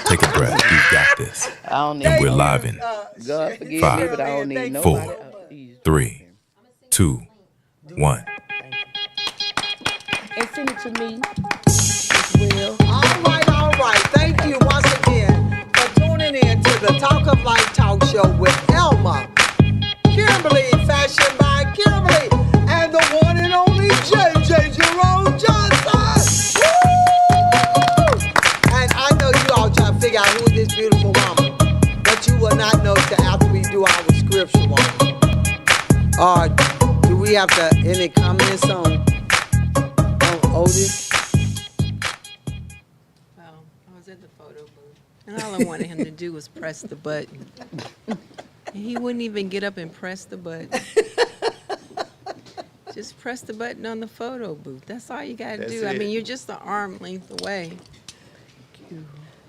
Take a breath. You've got this. I don't need And we're live in God forgive me, 5, but I don't need 4, nobody. 3, 2, 1. And send it to me as well. All right. Thank you once again for tuning in to the Talk of Life Talk Show with Elma, Kimberly, Fashion by Kimberly, and the one and only JJ Jerome Johnson. Woo! And I know you all trying to figure out who is this beautiful woman, but you will not know till after we do our scripture one. Do we have any comments on Otis? Well, I was at the photo booth, and all I wanted him to do was press the button. And he wouldn't even get up and press the button. Just press the button on the photo booth. That's all you got to do. I mean, you're just an arm length away.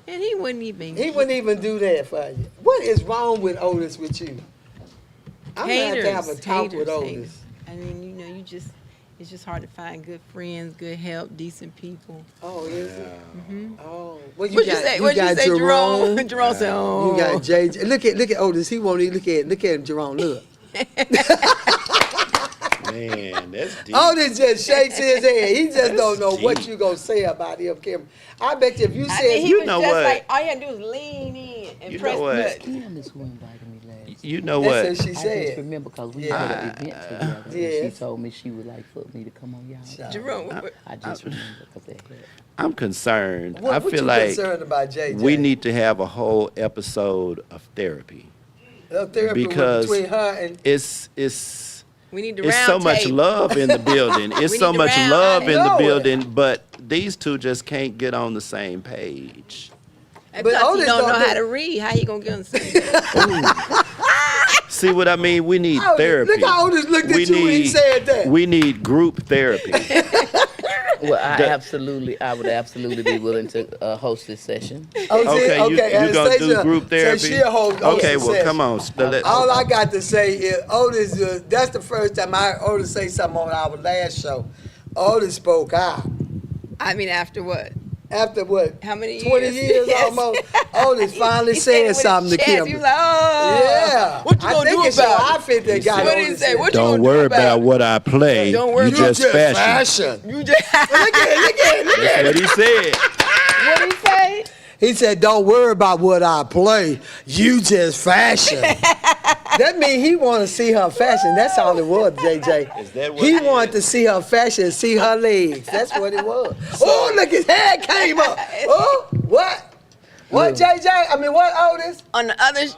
And he wouldn't even. He wouldn't even do that for you. What is wrong with Otis with you? I'm going to have to have a talk with Otis. I mean, you know, it's just hard to find good friends, good help, decent people. Oh, is it? Mm-hmm. Oh, well, What'd you say, Jerome? Jerome said, "Oh, you got JJ. Look at Otis. He won't even look at him, Jerome. Look." Man, that's deep. Otis just shakes his head. He just don't know what you gonna say about him, Kim. I bet you if you said, you know what? Like, all you had to do is lean in and press the button. Kim is who invited me last. You know that's what? what she I said. just remember because we had an event together. And Yes. she told me she would like for me to come on y'all. Jerome, I just remember because they had. I'm concerned. What I feel you like concerned about JJ? we need to have a whole episode of therapy therapy because between her and it's we need to it's so much love in the building. It's We so need to much round love out in the it. building, but these two just can't get on the same page. And But plus, Otis he don't know don't how do- to read. How you gonna get on the same? See what I mean? We need Otis, therapy. look how Otis looked at you when he said that. We need group therapy. Well, I would absolutely be willing to host this session. Okay, you gonna do Anastasia group therapy? said she'll host Okay, the well, session. come on. All I got to say is Otis. That's the first time I heard Otis say something on our last show. Otis spoke out. I mean, after what? After what? How many 20 years? years Yes. almost. Otis finally He said it said with something to his chest. Kim. He was like, "Oh, Yeah. what you gonna do it's your about it?" outfit that got What did he Otis say? in. What you Don't gonna worry do about what I play. Don't worry You about just fashion. You just Look at That's what he said. what did he say? He said, "Don't worry about what I play. You just fashion." That means he want to see her fashion. That's all it was, JJ. Is that what he it wanted to see her fashion, see her legs. That's what it was. Oh, look, his head came up. Oh, what? What, JJ? I mean, what, Otis? On the other, I'd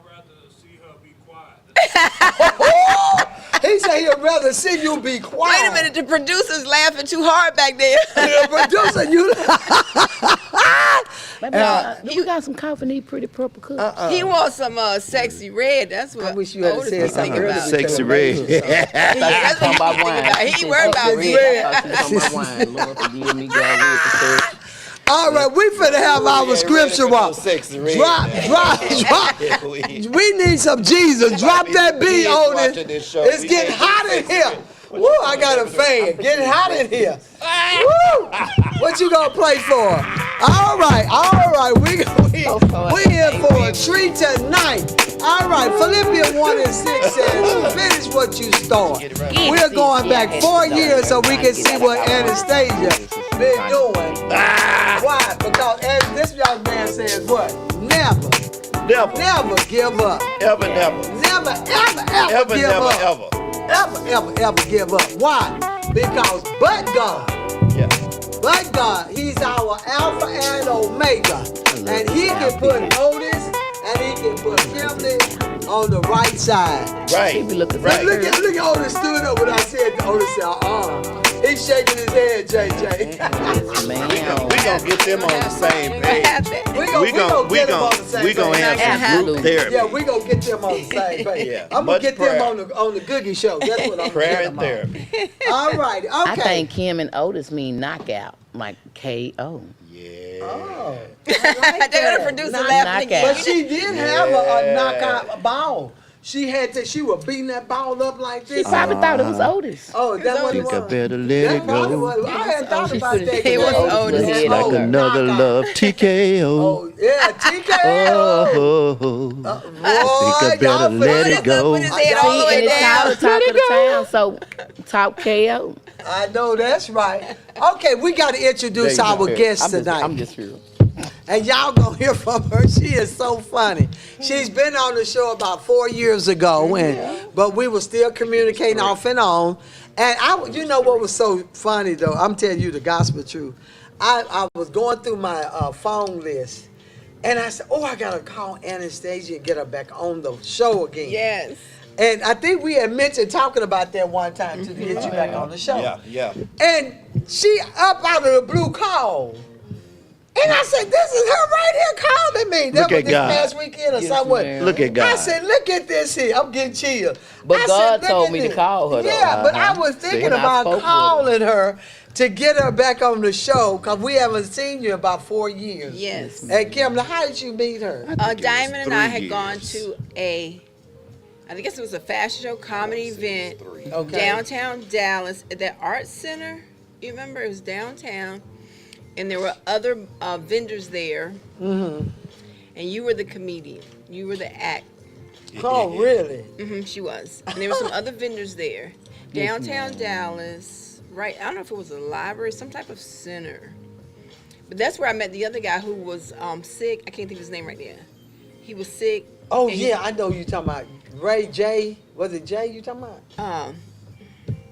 rather see her be quiet. Oh, he said he'd rather see you be quiet. wait a minute, the producer's laughing too hard back there. The producer, you. Maybe we got some coffee and eat pretty purple cups. He wants some sexy red. That's what I wish you had Otis said was something thinking earlier. about. Sexy red. That's what Talking he's about thinking about. He ain't worried about Sexy red. red. I thought she was talking about wine. Lord forgive me, God, with the church. All right, we finna have our scripture walk. Drop. We need some Jesus. Drop that beat, Otis. It's getting hot in here. Woo, I got a fan. Getting hot in here. Woo! What you gonna play for? All right. We in for a treat tonight. All right, Philippians 1:6 says, "Finish what you start." We're going back 4 years so we can see what Anastasia been doing. Why? Because as this young man says, what? Never give up. Ever. Never, ever give up. Ever give up. Why? Because but God, He's our Alpha and Omega. And He can put Otis and He can put Kimberly on the right side. Right. Look at Otis stood up when I said Otis said, He's shaking his head, JJ. Man, We gonna get them on the same page. We gonna have some group therapy. Yeah, we gonna get them on the same page. Yeah, I'm gonna much get prayer. them on the Googie Show. That's what I'm Prayer getting and them on. therapy. All right, okay. I think Kim and Otis mean knockout, like K.O. Yeah. Oh, They're gonna produce a laughing Knockout. but again. she did have a knockout ball. She was beating that ball up like She this. probably thought it was Otis. Oh, that's what it Think I was. better let That it probably go. was. I hadn't thought She about put that. it was Otis Otis. head Like on her. another love TKO. Oh, yeah, TKO. Oh, Boy, think I better y'all let finna- it go. Put his head all the See, way and it's down. called Talk of the Town, so Talk KO. I know that's right. Okay, we got to introduce our guest tonight. I'm just here. And y'all gonna hear from her. She is so funny. She's been on the show about 4 years ago, but we were still communicating off and on. And you know what was so funny though? I'm telling you the gospel truth. I was going through my phone list, and I said, "Oh, I gotta call Anastasia and get her back on the show again." Yes. And I think we had mentioned talking about that one time to get you back on the show. Yeah. And she up out of the blue called. And I said, this is her right here calling me. That Look was at this God. past weekend or Yes, somewhere. ma'am. Look at God. I said, look at this here. I'm getting chilled. But I God said, look told at me to this. call her, though. Yeah, but I was See, thinking when I about spoke with her. calling her to get her back on the show because we haven't seen you in about 4 years. Yes. And Kimberly, how did you meet her? Diamond and I 3 had gone years. to I guess it was a fashion show comedy event Okay. downtown Dallas at that art center. You remember it was downtown, and there were other vendors there. Mm-hmm. And you were the comedian. You were the act. Oh, really? She was. And there were some other vendors there. Downtown Dallas, right? I don't know if it was a library, some type of center. But that's where I met the other guy who was sick. I can't think of his name right now. He was sick. Oh, and yeah, I know you talking about Ray J. Was it Jay you talking about?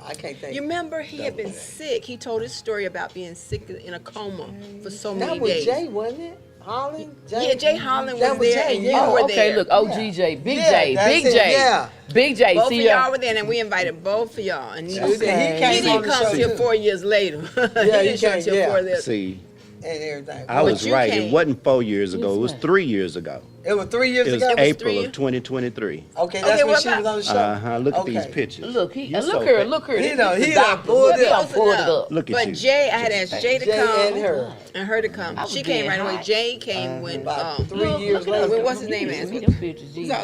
I can't think. You remember he had been sick. He told his story about being sick in a coma for so many That was days. Jay, wasn't it? Holland? Yeah, Jay Holland That was there, Jay, and you yeah. were Okay, there. look, OGJ, Big Yeah, J, that's Big it, J, yeah. Big J. Both See of y'all ya. were there, and we invited both of y'all. And you, He came he on didn't the come show, till too. 4 years later. Yeah, he he didn't show came, till yeah. 4 years. See, And everything. I was you right. came. It wasn't 4 years ago. It was ma'am. 3 years ago. It was 3 years It was ago? April 3 of 2023. Okay, that's when what she was about- on the show. Look at Okay. these pictures. Look, You look so her, fat. look her. He This done- is he the done doctor. pulled He it done up. pulled it up. Look at But you. Jay, I had asked Jay to Jay come and her. and her to come. I was She came being right away. hot. Jay came when About 3 years Look at later. her. what's his name Look is? at them pictures, Jesus.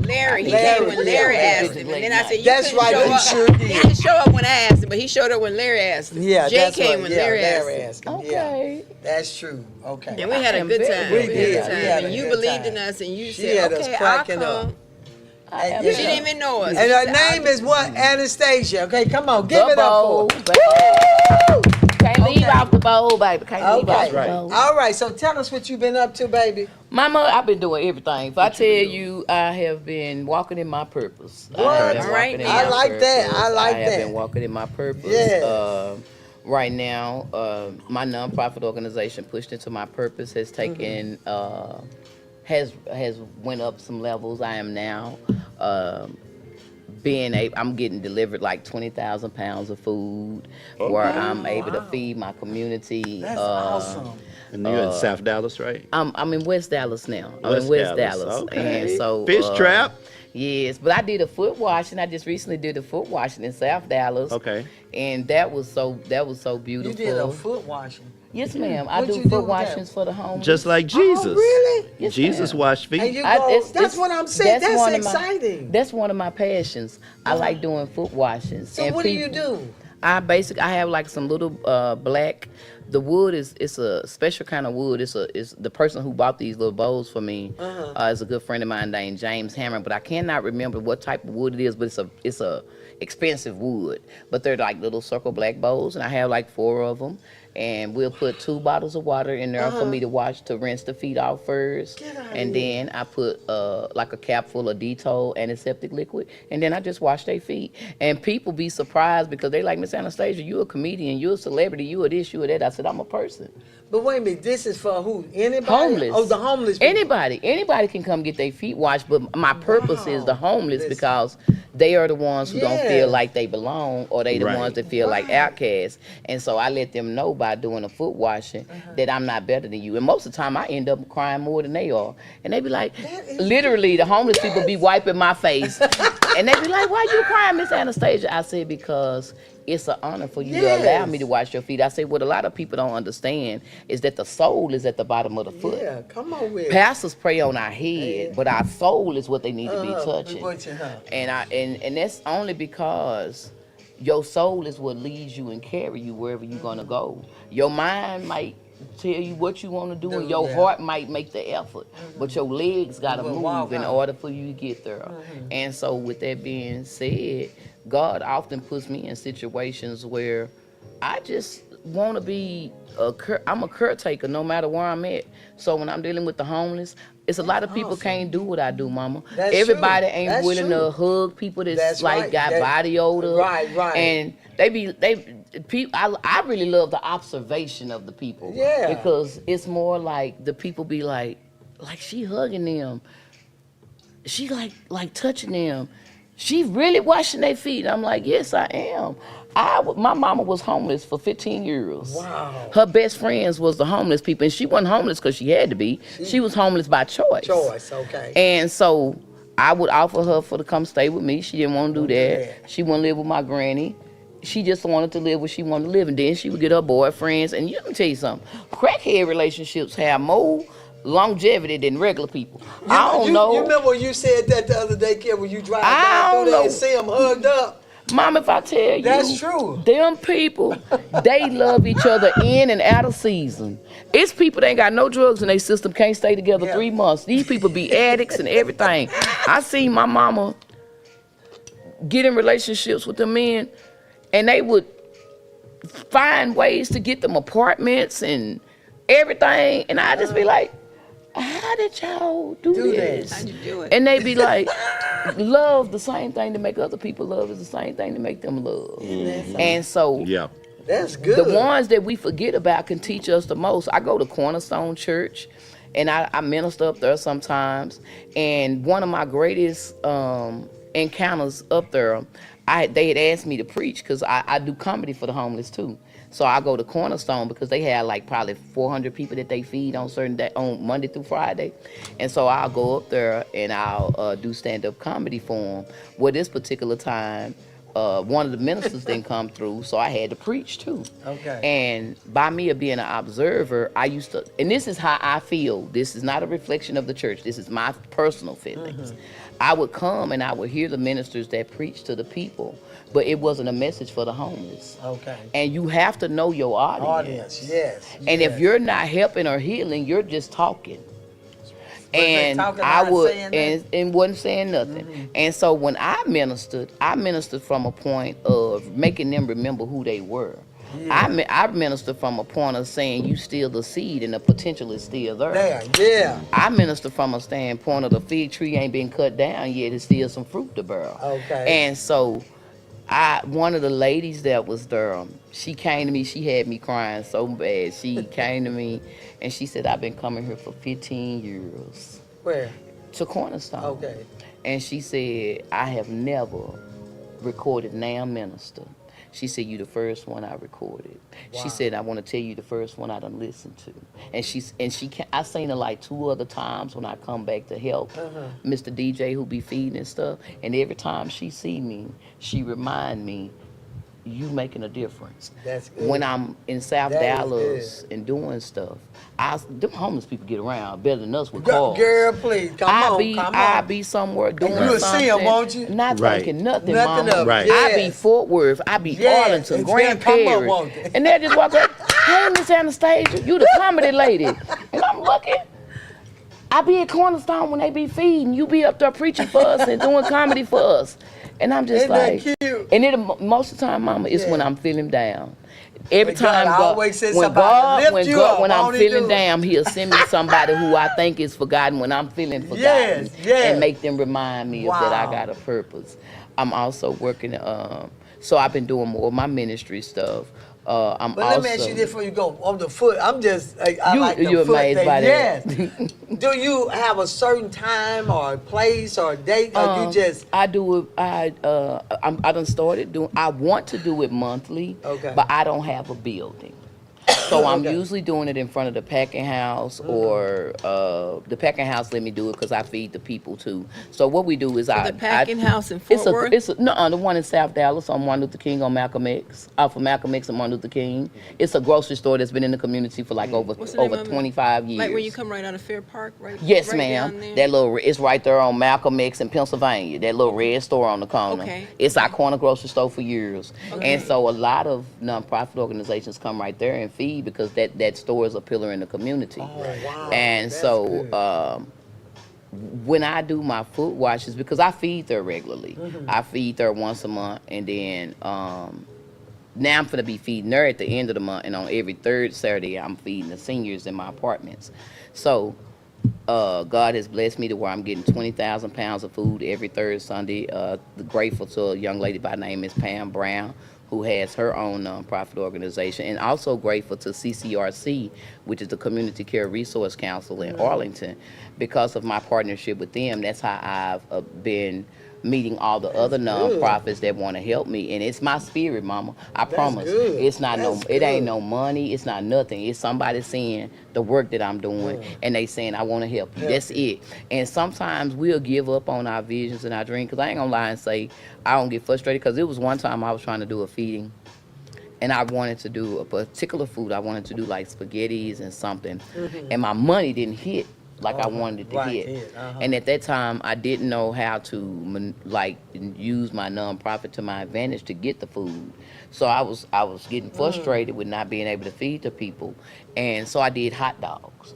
Larry. He Larry, came when yeah. Larry Yeah. asked him, and then I said, "You That's couldn't right, show he up." sure did. He didn't show up when I asked him, but he showed up when Larry asked him. Yeah, Jay that's came right. when Yeah, Larry asked Larry him. asked him. Okay. Yeah, that's true. Okay. And we had a good time. We had a did. good time. We had a And you good believed time. in us, and you She said, had us "Okay, I'll cracking come." up. I Yeah. She didn't even know us. And She her said, name is what? Anastasia. Okay, come on, give The it up bowl, for her. baby. Can't leave Okay. off the bowl, baby. Can't leave off Okay. the bowl. All right, so tell us what you've been up to, baby. Mama, I've been doing everything. If I tell you, I have been walking in my purpose. What? I have been All right, walking in now. my I like that. purpose. I like I have that. been walking in my purpose. Yeah. Right now, my nonprofit organization, Pushed Into My Purpose, has taken has went up some levels. I am now I'm getting delivered like 20,000 pounds of food, where I'm able to feed my community. That's awesome. And you're in South Dallas, right? I'm in West Dallas now. I'm West in West Dallas, Dallas. okay. And so Fish trap? Yes, but I did a foot washing. I just recently did a foot washing in South Dallas. Okay. And that was so beautiful. You did a foot washing. Yes, ma'am. I What'd do you do foot with washings that? for the homeless. Just like Jesus. Oh, really? Yes, Jesus ma'am. washed feet. And you I- go, it's- that's it's- what I'm saying. That's one of exciting. That's one of my passions. I like doing foot washings. So And what do you people- do? I have like some little black. The wood it's a special kind of wood. It's the person who bought these little bowls for me is a good friend of mine named James Hammer. But I cannot remember what type of wood it is. But it's a expensive wood. But they're like little circle black bowls, and I have like 4 of them. And we'll put 2 bottles of water in there for me to rinse the feet off first. And then I put like a cap full of Dettol antiseptic liquid. And then I just wash their feet. And people be surprised because they like, Miss Anastasia, you a comedian, you a celebrity, you a this, you a that. I said, I'm a person. But wait a minute, this is for who? Anybody? Homeless. Oh, the homeless people. Anybody can come get their feet washed, but my purpose is the homeless Listen. because they are the ones who don't Yeah. feel like they belong, or they the Right. ones that feel like outcasts. And so I let them know by doing a foot washing that I'm not better than you. And most of the time I end up crying more than they are. And they be like, literally the homeless people be wiping my face. And they be like, why you crying, Miss Anastasia? I said, because it's an honor for you to allow me to wash your feet. I say what a lot of people don't understand is that the soul is at the bottom of the foot. Yeah, come on with it. Pastors pray on our head, but our soul is what they need to be touching. And that's only because your soul is what leads you and carry you wherever you're gonna go. Your mind might tell you what you want to do, and your heart might make the effort, but your legs gotta move in order for you to get there. And so, with that being said, God often puts me in situations where I just want to be I'm a caretaker no matter where I'm at. So when I'm dealing with the homeless, it's a lot of people can't do what I do, Mama. Everybody ain't willing to hug people that's like got body odor. Right. And I really love the observation of the people. Yeah. Because it's more like the people be like she hugging them. She like touching them. She really washing their feet. I'm like, yes, I am. My mama was homeless for 15 years. Wow. Her best friends was the homeless people, and she wasn't homeless because she had to be. She was homeless by choice. Okay. And so I would offer her to come stay with me. She didn't want to do that. She wanted to live with my granny. She just wanted to live where she wanted to live, and then she would get her boyfriends. And let me tell you something, crackhead relationships have more longevity than regular people. I don't know. You remember when you said that the other day, Kim, when you drive down through there and see them hugged up? Mom, if I tell you, that's true. Them people, they love each other in and out of season. It's people that ain't got no drugs in their system, can't stay together 3 months. These people be addicts and everything. I seen my mama get in relationships with them men, and they would find ways to get them apartments and everything, and I just be like, how did y'all do this? How'd you do it? And they be like, love, the same thing to make other people love is the same thing to make them love. And so that's good. The ones that we forget about can teach us the most. I go to Cornerstone Church, and I minister up there sometimes. And one of my greatest encounters up there, they had asked me to preach because I do comedy for the homeless too. So I go to Cornerstone because they have like probably 400 people that they feed on certain day, on Monday through Friday. And so I'll go up there and I'll do stand-up comedy for them. Well, this particular time, one of the ministers didn't come through, so I had to preach too. Okay. And by me of being an observer, I used to, and this is how I feel. This is not a reflection of the church. This is my personal feelings. I would come and I would hear the ministers that preach to the people, but it wasn't a message for the homeless. Okay. And you have to know your audience. Yes. And if you're not helping or healing, you're just talking. And I would, and wasn't saying nothing. And so when I ministered from a point of making them remember who they were. I minister from a point of saying you still the seed and the potential is still there. I minister from a standpoint of the fig tree ain't been cut down yet, it's still some fruit to bear. Okay. And so one of the ladies that was there, she came to me, she had me crying so bad. She came to me and she said, I've been coming here for 15 years. Where? To Cornerstone. Okay. And she said, I have never recorded Now Minister. She said, you the first one I recorded. Wow. She said, I want to tell you the first one I done listened to. And I seen her like 2 other times when I come back to help Mr. DJ who be feeding and stuff. And every time she see me, she remind me, you making a difference. That's good. When I'm in South Dallas and doing stuff, them homeless people get around better than us with cars. Girl, please, come on. I be somewhere doing something. You'll see them, won't you? Not thinking nothing, Mama. Right. I be Fort Worth, I be Arlington, Grand Prairie. And they just walk up, hey, Miss Anastasia, you the comedy lady. And I'm looking. I be at Cornerstone when they be feeding. You be up there preaching for us and doing comedy for us. And I'm just like, and it most of the time, Mama, it's when I'm feeling down. Every time when I'm feeling down, he'll send me somebody who I think is forgotten when I'm feeling forgotten, and make them remind me of that I got a purpose. I'm also working. So I've been doing more of my ministry stuff. But let me ask you this before you go on the foot. I'm just, I like the you're foot amazed thing. by that. Yes. Do you have a certain time or a place or a date, or you just? I do it. I done started doing. I want to do it monthly, but I don't have a building. So I'm usually doing it in front of the packing house, or the packing house let me do it because I feed the people too. So what we do is The packing house in Fort Worth? No, the one in South Dallas on Martin Luther King on Malcolm X, off of Malcolm X and Martin Luther King. It's a grocery store that's been in the community for like over What's the name of it? 25 years. Like when you come right out of Fair Park, right? Yes, right ma'am. down there? That little, it's right there on Malcolm X in Pennsylvania. That little red store on the corner. Okay. It's our corner grocery store for years. Okay. And so a lot of nonprofit organizations come right there and feed because that store is a pillar in the community. Oh, wow. And That's so good. when I do my foot washes, because I feed there regularly. Mm-hmm. I feed there once a month, and then now I'm going to be feeding there at the end of the month, and on every third Saturday, I'm feeding the seniors in my apartments. So God has blessed me to where I'm getting 20,000 pounds of food every third Sunday. Grateful to a young lady by the name is Pam Brown, who has her own nonprofit organization, and also grateful to CCRC, which is the Community Care Resource Council in Arlington. Because of my partnership with them, that's how I've been meeting all the other nonprofits that want to help me, and it's my spirit, Mama. I promise. good. It's not That's it ain't good. no money. It's not nothing. It's somebody seeing the work that I'm doing, and they saying I want to help you. That's it. And sometimes we'll give up on our visions and our dreams. Cause I ain't gonna lie and say I don't get frustrated. Cause it was one time I was trying to do a feeding, and I wanted to do a particular food. I wanted to do like spaghettis and something, and my money didn't hit like I wanted it to hit. And at that time, I didn't know how to use my nonprofit to my advantage to get the food. So I was getting frustrated with not being able to feed the people, and so I did hot dogs.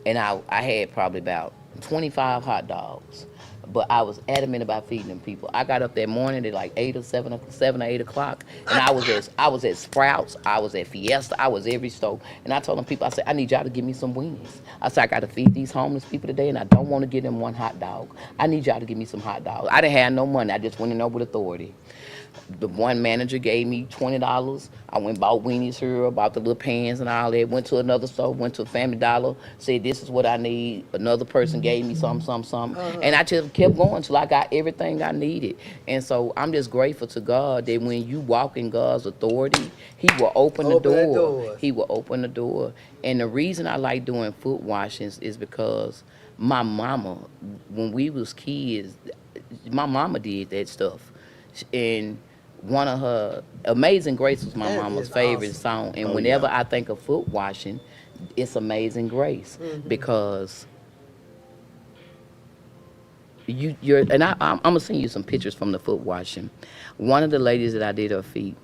And I had probably about 25 hot dogs. But I was adamant about feeding them people. I got up that morning at like 7 or 8 o'clock, and I was at Sprouts, I was at Fiesta, I was every store, and I told them people, I said, I need y'all to give me some weenies. I said, I got to feed these homeless people today, and I don't want to give them one hot dog. I need y'all to give me some hot dogs. I didn't have no money. I just went in there with authority. The one manager gave me $20. I went and bought weenies here, bought the little pans and all that. Went to another store, went to a Family Dollar, said this is what I need. Another person gave me some. And I just kept going until I got everything I needed. And so I'm just grateful to God that when you walk in God's authority, He will open the door. He will open the door. And the reason I like doing foot washings is because my mama, when we was kids, my mama did that stuff. And one of her Amazing Grace was my mama's favorite song, and whenever I think of foot washing, it's Amazing Grace, because I'm gonna send you some pictures from the foot washing. One of the ladies that I did her feet,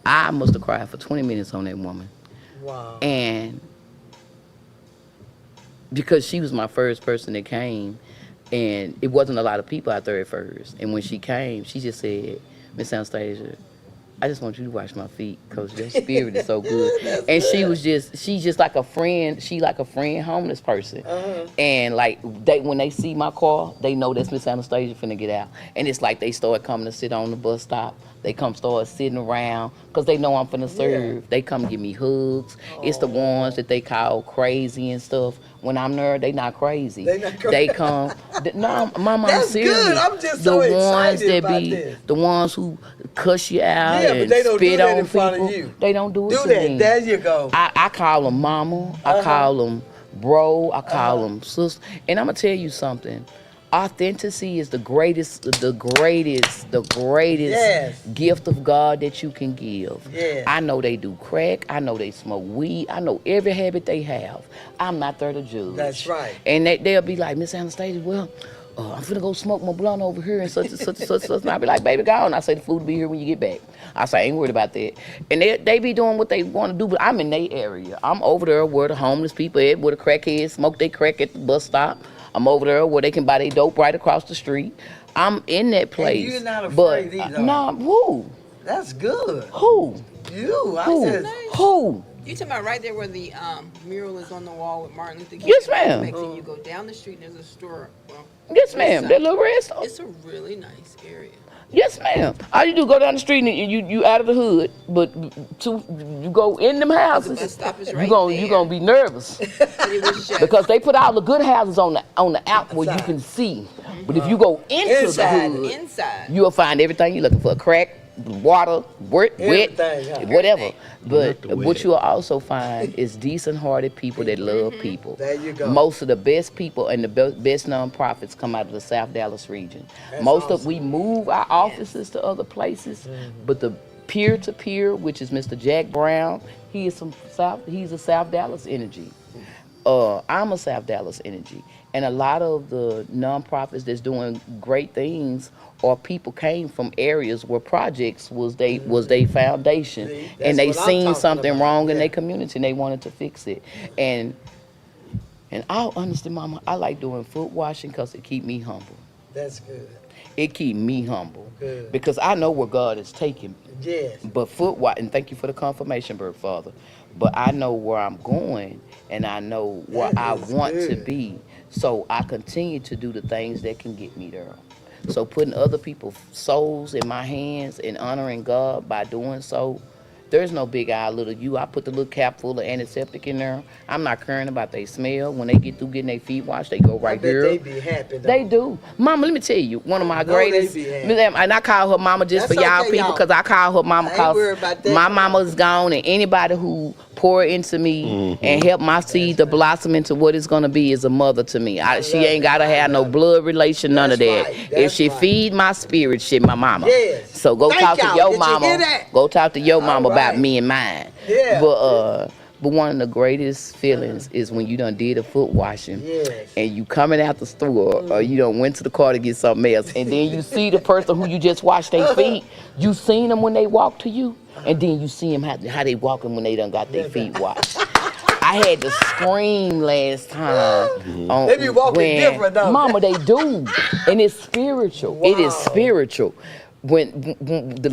I must have cried for 20 minutes on that woman. Wow. And because she was my first person that came, and it wasn't a lot of people out there at first. And when she came, she just said, Miss Anastasia, I just want you to wash my feet because your spirit is so good. And she's just like a friend. She like a friend homeless person. And like when they see my car, they know that's Miss Anastasia finna get out. And it's like they start coming to sit on the bus stop. They come start sitting around because they know I'm finna serve. They come give me hugs. It's the ones that they call crazy and stuff. When I'm there, they not crazy. They come. No, Mama, I'm serious. That's good. I'm just so excited about this. The ones who cuss you out but and they don't spit do that on in front people. of you. They don't do it Do to that. me. There you go. I call them Mama. I call them bro. I call them sister. And I'm gonna tell you something. Authenticity is the greatest gift of God that you can give. Yes. I know they do crack. I know they smoke weed. I know every habit they have. I'm not there to judge. That's right. And they'll be like, Miss Anastasia, well, I'm finna go smoke my blunt over here and such and such and such. And I be like, baby, go on. I say the food will be here when you get back. I say, I ain't worried about that. And they be doing what they want to do, but I'm in their area. I'm over there where the homeless people at, where the crackheads smoke their crack at the bus stop. I'm over there where they can buy their dope right across the street. I'm in that place. And you're not afraid either. No, who? That's good. Who? You. Who? I said, Who? You talking about right there where the mural is on the wall with Martin Luther King? Yes, ma'am. You go down the street and there's a store. Well, Yes, ma'am. That little red store. it's a really nice area. Yes, ma'am. All you do go down the street and you out of the hood, but you go in them houses. The bus stop is right you gonna be nervous But it was just, because they put all the good houses on the out where you can see. But if you go into the hood, inside. you'll find everything you're looking for: crack, water, wet, Everything, huh? whatever. But Not the what wet. you'll also find is decent-hearted people that love people. There you go. Most of the best people and the best nonprofits come out of the South Dallas region. That's We move our offices to other places, but the peer-to-peer, which is Mr. Jack Brown, he's a South Dallas energy. I'm a South Dallas energy. And a lot of the nonprofits that's doing great things or people came from areas where projects was they foundation. See, that's and they what I'm seen talking something about. wrong in Yeah. their community and they wanted to fix it. And I'll understand, Mama, I like doing foot washing because it keep me humble. That's good. It keep me humble. Good. Because I know where God is taking me. Yes. But and thank you for the confirmation, Bird Father. But I know where I'm going and I know where That I is want to good. be. So I continue to do the things that can get me there. So putting other people's souls in my hands and honoring God by doing so, there's no big eye, little you. I put the little cap full of antiseptic in there. I'm not caring about their smell. When they get through getting their feet washed, they go I right bet here. they be happy. Though. They do. Mama, let me tell you, one of my know they greatest, be happy. and I call her mama just That's for y'all okay, people, y'all. because I call her mama I ain't worried because about that. my mama's gone, and anybody who pour into me and help my seed to blossom into what it's going to be is a mother to me. She love ain't it. got to I have no love it. blood relation, none of That's that. right. If That's she right. feed my spirit, she my mama. Yes. So go Thank talk to y'all. your Did you mama. hear that? Go talk to your mama about right. me and mine. Yeah. But one of the greatest feelings is when you done did a foot washing Yes. and you coming out the store or you done went to the car to get something else and then you see the person who you just washed their feet, you seen them when they walk to you and then you see them how they walking when they done got their feet washed. I had to scream last time. They be walking different, don't they? Mama, they do. And it's spiritual. It is Wow. spiritual. When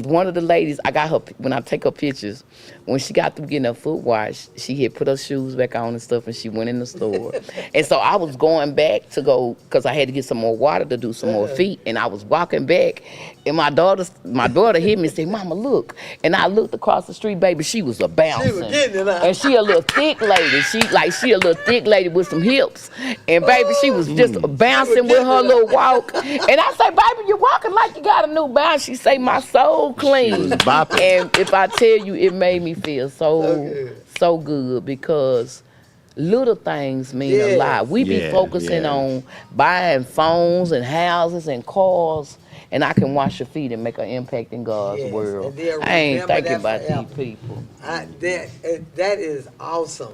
one of the ladies, I got her, when I take her pictures, when she got through getting her foot washed, she had put her shoes back on and stuff and she went in the store. And so I was going back to go, because I had to get some more water to do some more feet. And I was walking back and my daughter hit me and said, Mama, look. And I looked across the street, baby, she was a bouncing. She was getting it, huh? And she a little thick lady. She a little thick lady with some hips. And baby, she was just bouncing with her little walk. And I say, baby, you're walking like you got a new bounce. She say, my soul clean. bopping. And if I tell you, it made me feel so good because little things mean a Yes. lot. We be Yeah, focusing yeah. on buying phones and houses and cars. And I can wash your feet and make an impact in God's Yes, world. and they'll I ain't remember thinking that about forever. these people. That is awesome.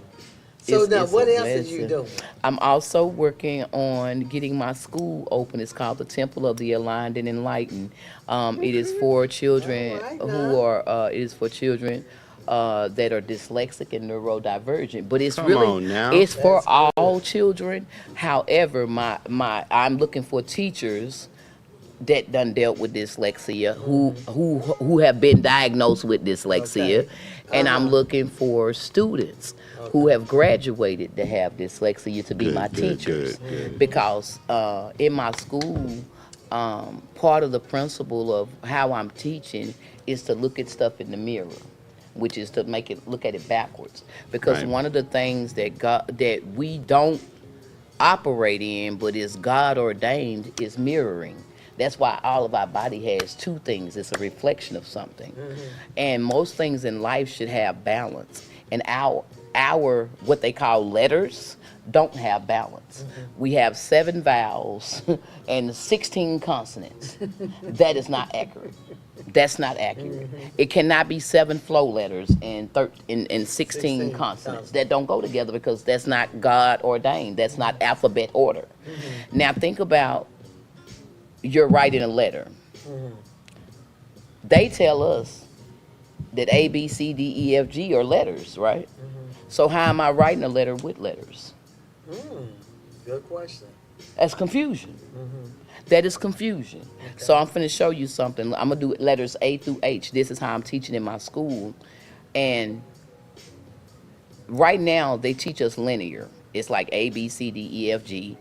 So now, It's what a else are you blessing. doing? I'm also working on getting my school open. It's called the Temple of the Aligned and Enlightened. It is for children All right, who now. are. It is for children that are dyslexic and neurodivergent. But it's Come really on now. it's for That's all children. However, I'm looking for teachers that done dealt with dyslexia, who have been diagnosed with dyslexia, Okay. and I'm looking for students who have graduated to have dyslexia to be Good, my good, teachers. good. Because in my school, part of the principle of how I'm teaching is to look at stuff in the mirror, which is to look at it backwards. Because Right. one of the things that we don't operate in, but is God ordained, is mirroring. That's why all of our body has two things. It's a reflection of something. And most things in life should have balance. And our what they call letters don't have balance. We have 7 vowels and 16 consonants. That is not accurate. That's not accurate. It cannot be 7 flow letters and 16 consonants. That don't go together because that's not God ordained. That's not alphabet order. Now think about you're writing a letter. They tell us that A, B, C, D, E, F, G are letters, right? So how am I writing a letter with letters? Good question. That's confusion. That is confusion. So I'm finna show you something. I'm gonna do letters A through H. This is how I'm teaching in my school. And right now they teach us linear. It's like A, B, C, D, E, F, G.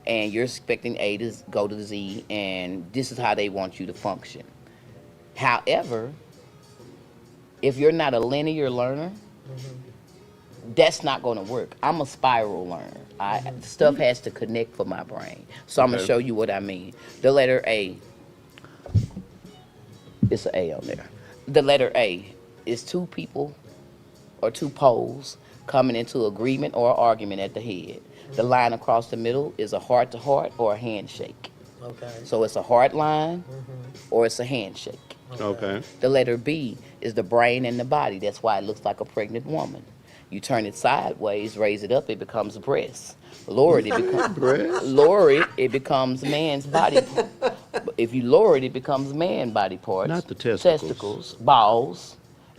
And you're expecting A to go to Z, and this is how they want you to function. However, if you're not a linear learner, that's not going to work. I'm a spiral learner. Stuff has to connect for my brain. So I'm going to show you what I mean. The letter A. It's an A on there. The letter A is two people or two poles coming into agreement or argument at the head. The line across the middle is a heart-to-heart or a handshake. Okay. So it's a heart line or it's a handshake. Okay. The letter B is the brain and the body. That's why it looks like a pregnant woman. You turn it sideways, raise it up, it becomes breast. Lower it, it becomes man's body. If you lower it, it becomes man body parts. Not the testicles. Testicles, balls.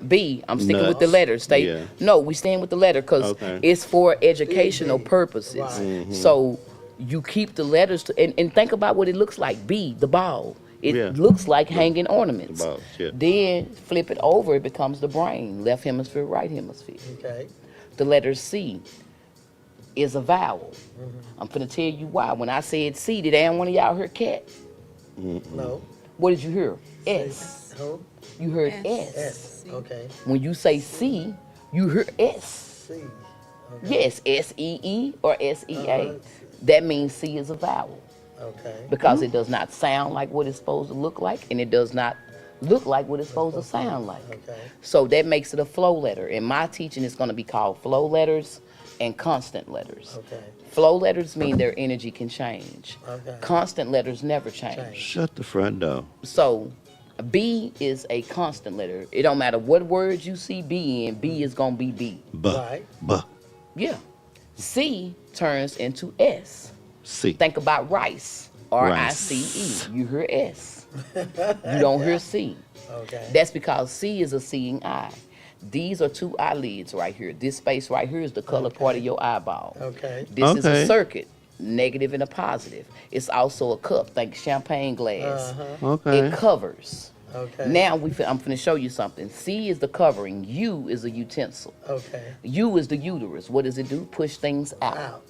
B, I'm sticking with the Nuts. letter. Stay. Yeah. No, we stand with the letter because Okay. it's for educational purposes. Right. So you keep the letters and think about what it looks like. B, the ball. It Yeah. looks like hanging ornaments. The balls, yeah. Then flip it over, it becomes the brain, left hemisphere, right hemisphere. Okay. The letter C is a vowel. I'm finna tell you why. When I said C, did anyone one of y'all hear cat? No. What did you hear? S. Who? You heard S. S. S. Okay. When you say C, you hear S. C. Okay. Yes, S-E-E or S-E-A. Uh-huh. That means C is a vowel Okay. because it does not sound like what it's supposed to look like, and it does not look like what it's supposed to sound like. Okay. So that makes it a flow letter. In my teaching, it's going to be called flow letters and constant letters. Okay. Flow letters mean their energy can change. Okay. Constant letters never change. Shut the front door. So B is a constant letter. It don't matter what words you see B in, B is going to be B. Right. Buh. Yeah. C turns into S. C. Think about rice. R-I-C-E. You hear S. You don't hear C. Okay. That's because C is a seeing eye. These are two eyelids right here. This space right here is the color part of your eyeball. Okay. This is Okay. a circuit, negative and a positive. It's also a cup, think champagne glass. Okay. It covers. Okay. Now I'm finna show you something. C is the covering. U is a utensil. Okay. U is the uterus. What does it do? Push things out. Out.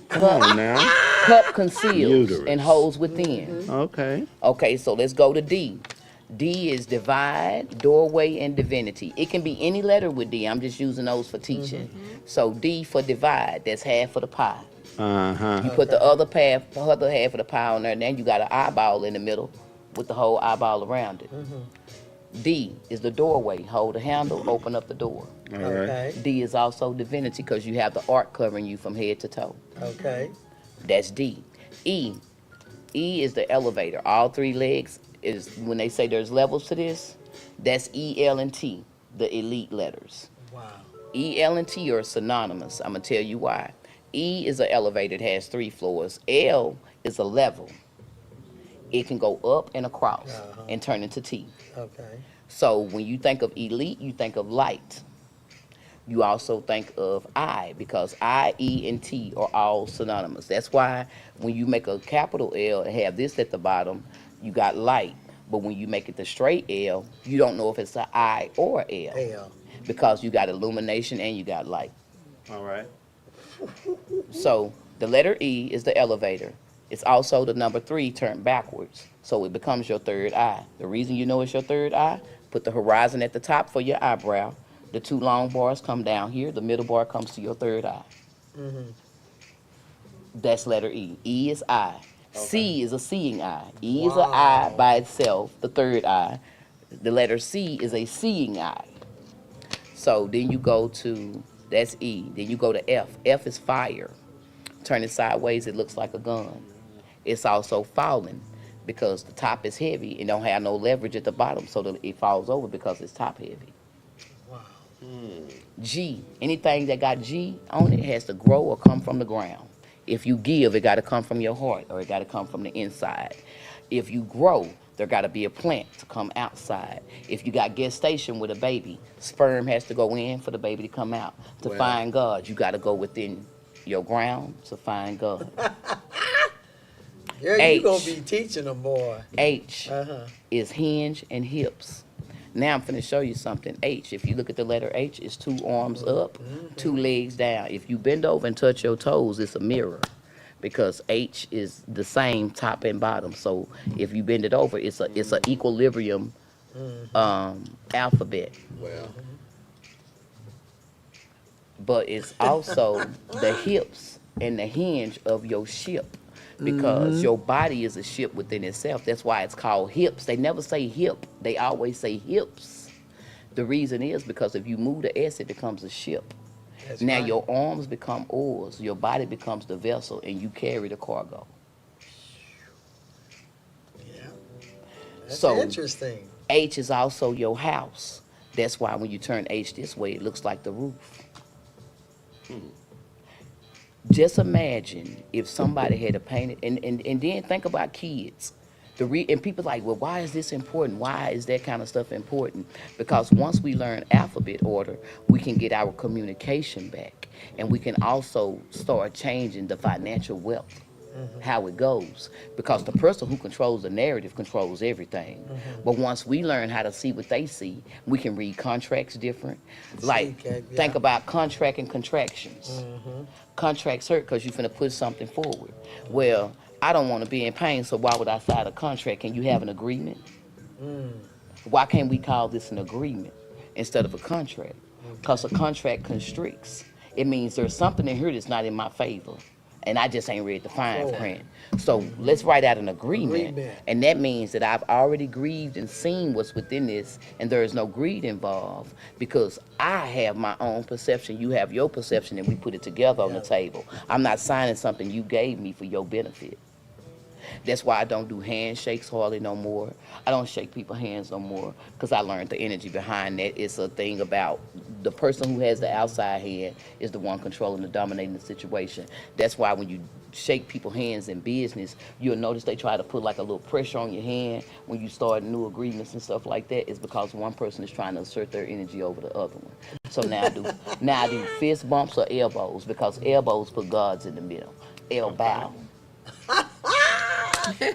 Come on now. Cup conceals Uterus. and holds within. Okay. Okay, so let's go to D. D is divide, doorway, and divinity. It can be any letter with D. I'm just using those for teaching. So D for divide, that's half of the pie. Uh-huh. You put the other half of the pie on there, and then you got an eyeball in the middle with the whole eyeball around it. D is the doorway. Hold the handle, open up the door. All right. Okay. D is also divinity because you have the ark covering you from head to toe. Okay. That's D. E. E is the elevator. All three legs is, when they say there's levels to this, that's E, L, and T, the elite letters. Wow. E, L, and T are synonymous. I'm going to tell you why. E is an elevator. It has 3 floors. L is a level. It can go up and across and turn into T. Okay. So when you think of elite, you think of light. You also think of I, because I, E, and T are all synonymous. That's why when you make a capital L and have this at the bottom, you got light. But when you make it the straight L, you don't know if it's an I or a L. L. Because you got illumination and you got light. All right. So the letter E is the elevator. It's also the number 3 turned backwards. So it becomes your third eye. The reason you know it's your third eye, put the horizon at the top for your eyebrow. The 2 long bars come down here. The middle bar comes to your third eye. That's letter E. E is eye. C is a seeing eye. E is an eye by itself, the third eye. The letter C is a seeing eye. So then you go to, that's E. Then you go to F. F is fire. Turn it sideways, it looks like a gun. It's also falling because the top is heavy and don't have no leverage at the bottom, so that it falls over because it's top heavy. Wow. G, anything that got G on it has to grow or come from the ground. If you give, it got to come from your heart or it got to come from the inside. If you grow, there got to be a plant to come outside. If you got gestation with a baby, sperm has to go in for the baby to come out. To find God, you got to go within your ground to find God. Yeah, H. you gonna be teaching them, boy. H Uh-huh. is hinge and hips. Now I'm finna show you something. H, if you look at the letter H, it's 2 arms up, 2 legs down. If you bend over and touch your toes, it's a mirror because H is the same top and bottom. So if you bend it over, it's a equilibrium alphabet. Well. But it's also the hips and the hinge of your ship because your body is a ship within itself. That's why it's called hips. They never say hip. They always say hips. The reason is because if you move the S, it becomes a ship. That's Now right. your arms become oars, your body becomes the vessel, and you carry the cargo. Yeah. That's So interesting. H is also your house. That's why when you turn H this way, it looks like the roof. Just imagine if somebody had a painted, and then think about kids. And people like, well, why is this important? Why is that kind of stuff important? Because once we learn alphabet order, we can get our communication back. And we can also start changing the financial wealth, how it goes. Because the person who controls the narrative controls everything. But once we learn how to see what they see, we can read contracts different. Like, think about contract and contractions. Contracts hurt because you're finna put something forward. Well, I don't want to be in pain, so why would I sign a contract? Can you have an agreement? Why can't we call this an agreement instead of a contract? Because a contract constricts. It means there's something in here that's not in my favor, and I just ain't read the fine print. So let's write out an agreement, and that means that I've already grieved and seen what's within this, and there is no greed involved because I have my own perception, you have your perception, and we put it together on the table. I'm not signing something you gave me for your benefit. That's why I don't do handshakes hardly no more. I don't shake people's hands no more because I learned the energy behind that. It's a thing about the person who has the outside hand is the one controlling the dominating the situation. That's why when you shake people's hands in business, you'll notice they try to put like a little pressure on your hand when you start new agreements and stuff like that. It's because one person is trying to assert their energy over the other one. So now I do fist bumps or elbows because elbows put gods in the middle. Elbow. Okay.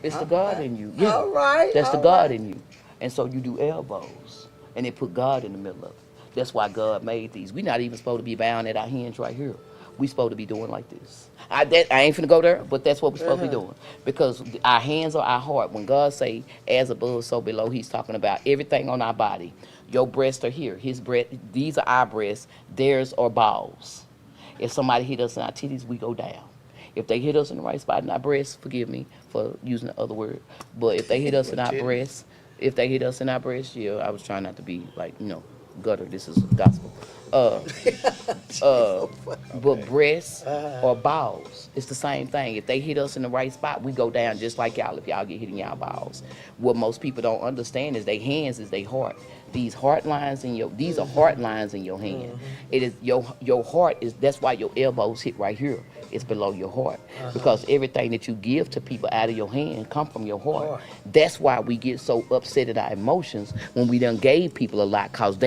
It's the God in you. Yeah. All right. That's the God in you. And so you do elbows. And they put God in the middle of it. That's why God made these. We're not even supposed to be bound at our hands right here. We supposed to be doing like this. I ain't finna go there, but that's what we're supposed to be doing. Because our hands are our heart. When God say, as above, so below, he's talking about everything on our body. Your breasts are here. His breast, these are our breasts. Theirs are balls. If somebody hit us in our titties, we go down. If they hit us in the right spot in our breasts, forgive me for using the other word, but if they hit us in our breasts, yeah, I was trying not to be like, gutter, this is gospel. But breasts or balls, it's the same thing. If they hit us in the right spot, we go down just like y'all if y'all get hit in y'all balls. What most people don't understand is their hands is their heart. These heart lines these are heart lines in your hand. It is your heart is, that's why your elbows hit right here. It's below your heart because everything that you give to people out of your hand come from your heart. That's why we get so upset at our emotions when we done gave people a lot because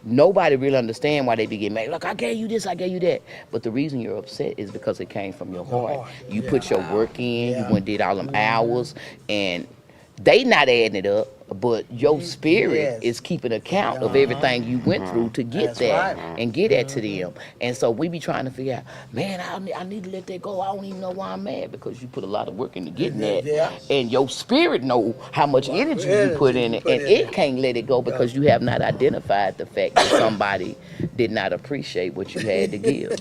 nobody really understand why they be getting mad. Look, I gave you this, I gave you that. But the reason you're upset is because it came from your heart. You put your work in, you went and did all them hours, and they not adding it up, but your spirit is keeping account of everything you went through to get that and get that to them. And so we be trying to figure out, man, I need to let that go. I don't even know why I'm mad because you put a lot of work into getting that. And your spirit know how much energy you put in it, and it can't let it go because you have not identified the fact that somebody did not appreciate what you had to give.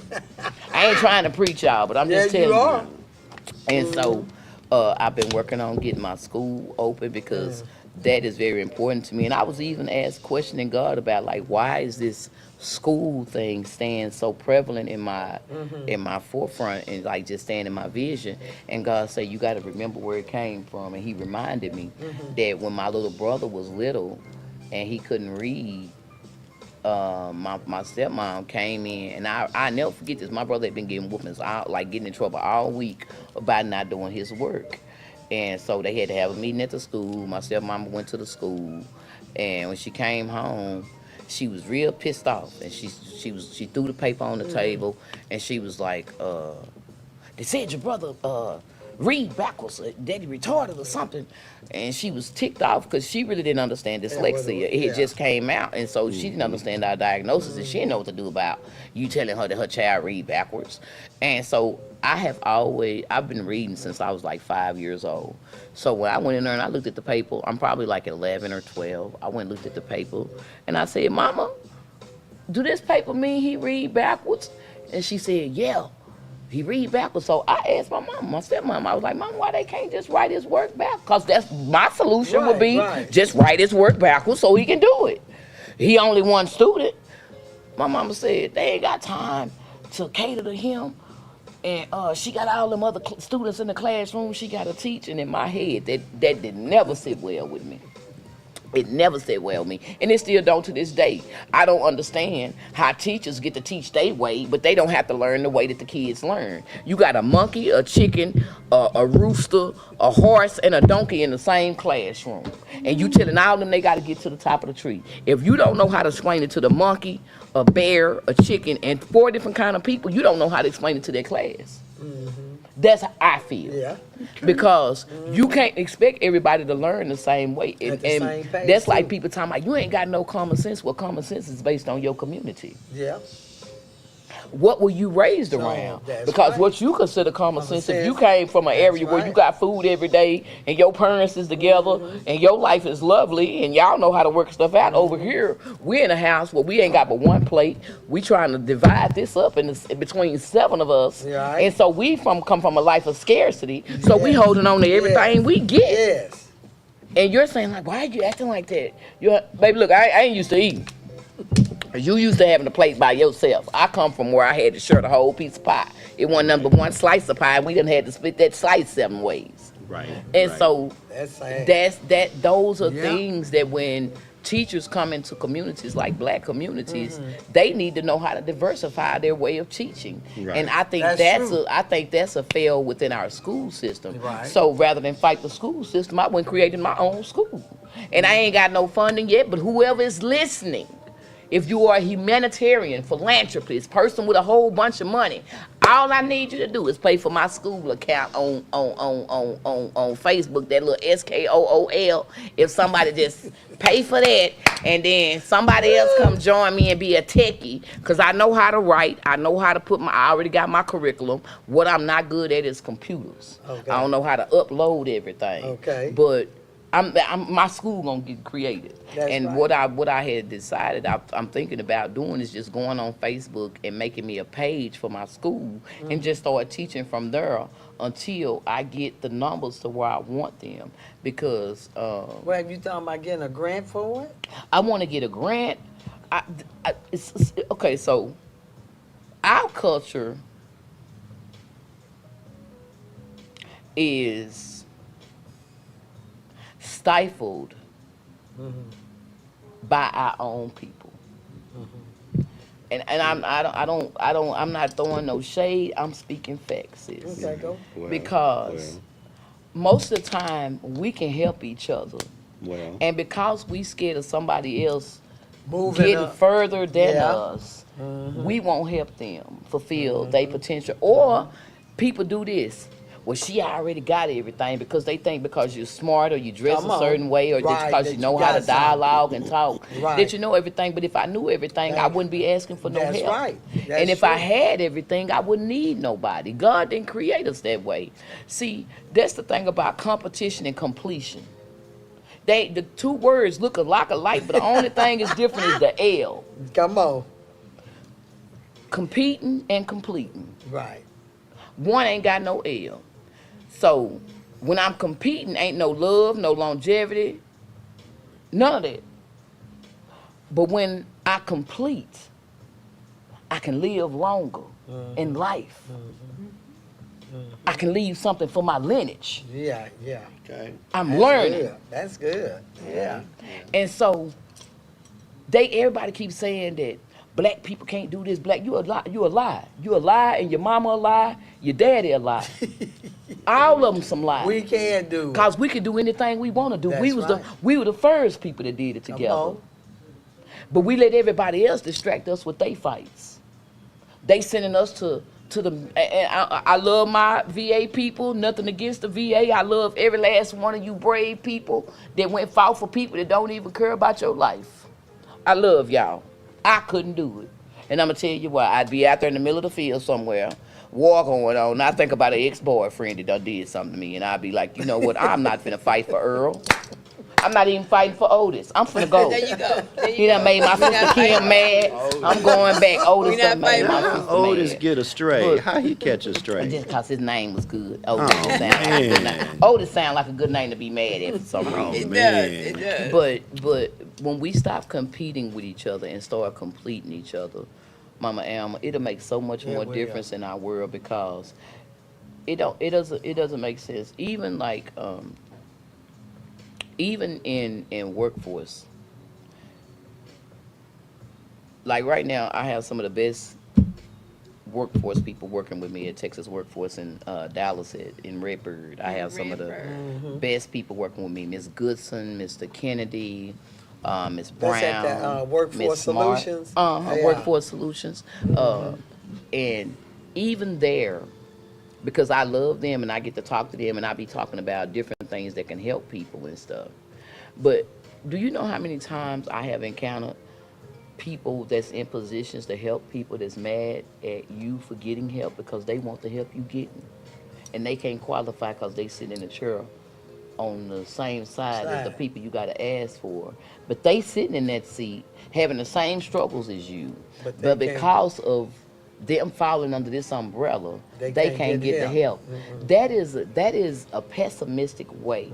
I ain't trying to preach y'all, but I'm just telling you. And so I've been working on getting my school open because that is very important to me. And I was even asked questioning God about like, why is this school thing staying so prevalent in my forefront and like just staying in my vision? And God said, you got to remember where it came from. And he reminded me that when my little brother was little and he couldn't read, my stepmom came in, and I never forget this. My brother had been getting whoopings, getting in trouble all week about not doing his work. And so they had to have a meeting at the school. My stepmom went to the school, and when she came home, she was real pissed off, and she threw the paper on the table, and she was like, they said your brother read backwards, daddy retarded or something. And she was ticked off because she really didn't understand dyslexia. It just came out, and so she didn't understand our diagnosis, and she didn't know what to do about you telling her that her child read backwards. And so I've been reading since I was like 5 years old. So when I went in there and I looked at the paper, I'm probably like 11 or 12. I went and looked at the paper, and I said, Mama, do this paper mean he read backwards? And she said, yeah. He read backwards. So I asked my mom, my stepmom, I was like, Mom, why they can't just write his work backwards? Because that's my solution would be just write his work backwards so he can do it. He only one student. My mama said they ain't got time to cater to him. And she got all them other students in the classroom she got to teach. And in my head, that did never sit well with me. It never said well with me, and it still don't to this day. I don't understand how teachers get to teach their way, but they don't have to learn the way that the kids learn. You got a monkey, a chicken, a rooster, a horse, and a donkey in the same classroom, and you telling all of them they got to get to the top of the tree. If you don't know how to explain it to the monkey, a bear, a chicken, and 4 different kind of people, you don't know how to explain it to their class. That's how I feel. Yeah. Because you can't expect everybody to learn the same way. At the And same pace, that's like too. people talking about, you ain't got no common sense. Well, common sense is based on your community. Yeah. What were you raised around? that's Because right. what you consider common sense, if you sense, came from an that's area where you right. got food every day and your parents is together and your life is lovely and y'all know how to work stuff out. Over here, we're in a house where we ain't got but one plate. We trying to divide this up in between 7 of us. Right. And so we come from a life of scarcity. So we holding on to everything we get. Yes. And you're saying like, why are you acting like that? Baby, look, I ain't used to eating. You used to having a plate by yourself. I come from where I had to share the whole piece of pie. It wasn't number one slice of pie, and we done had to split that slice 7 ways. Right. And so That's sad. those are Yeah. things that when teachers come into communities like black communities, they need to know how to diversify their way of teaching. Right. And I think That's true. I think that's a fail within our school system. Right. So rather than fight the school system, I went creating my own school. And I ain't got no funding yet, but whoever is listening, if you are a humanitarian, philanthropist, person with a whole bunch of money, all I need you to do is pay for my school account on Facebook, that little SKOOL. If somebody just pay for that, and then somebody else come join me and be a techie, because I know how to write, I know how to I already got my curriculum. What I'm not good at is computers. Okay. I don't know how to upload everything. Okay. But my school gonna get created. That's And right. what I had decided I'm thinking about doing is just going on Facebook and making me a page for my school and just start teaching from there until I get the numbers to where I want them. Because Well, you talking about getting a grant for it? I want to get a grant. Okay, so our culture is stifled by our own people. And I'm not throwing no shade. I'm speaking facts, sis. Okay, go. Because most of the time we can help each other, Well, and because we scared of somebody else Moving getting up. further than Yeah. us, we won't help them fulfill their potential. Or people do this. Well, she already got everything because they think because you're smart or you dress Come a on. certain way or Right, because that you you know how got to dialogue and something. talk, Right. that you know everything. But if I knew everything, I wouldn't be asking for no That's help. right. And That's if I true. had everything, I wouldn't need nobody. God didn't create us that way. See, that's the thing about competition and completion. The 2 words look a lot alike, but the only thing is different is the L. Come on. Competing and completing. Right. One ain't got no L. So when I'm competing, ain't no love, no longevity, none of that. But when I complete, I can live longer in life. I can leave something for my lineage. Yeah, yeah. okay. I'm That's learning. good. That's good. Yeah. And so everybody keeps saying that black people can't do this. Black, you a lie. You a lie. You a lie, and your mama a lie. Your daddy a lie. All of them some lies. We can do it. Cause we can do anything we want to do. That's right. We were the first people that did it Come together. on. But we let everybody else distract us with their fights. They sending us to the. And I love my VA people. Nothing against the VA. I love every last one of you brave people that went fought for people that don't even care about your life. I love y'all. I couldn't do it. And I'm gonna tell you what. I'd be out there in the middle of the field somewhere, war going on, and I think about an ex-boyfriend that done did something to me, and I'd be like, you know what? I'm not finna fight for Earl. I'm not even fighting for Otis. I'm finna go. There you go. There you He done go. made my We not sister Kim fighting. mad. I'm going back. Otis We not done made fighting. my How sister Otis mad. get astray? Look. How he catch astray? Just cause his name was good. Otis Oh, sound like a good man. name. Otis sound like a good name to be mad at for some Oh, reason. It man. does. It does. But when we stop competing with each other and start completing each other, Mama Elma, it'll make so much more difference in our world because it doesn't make sense. Even like even in workforce. Like right now, I have some of the best workforce people working with me at Texas Workforce in Dallas in Redbird. I have some of the best people working with me. Miss Goodson, Mr. Kennedy, Miss Brown. That's at the Workforce Miss Smart. Solutions? Yeah. Workforce Solutions. And even there, because I love them and I get to talk to them and I be talking about different things that can help people and stuff. But do you know how many times I have encountered people that's in positions to help people that's mad at you for getting help because they want the help you getting, and they can't qualify because they sit in a chair on the same side as the people you got to ask for, but they sitting in that seat having the same struggles as you, but because of them falling under this umbrella, they can't get the help. That is a pessimistic way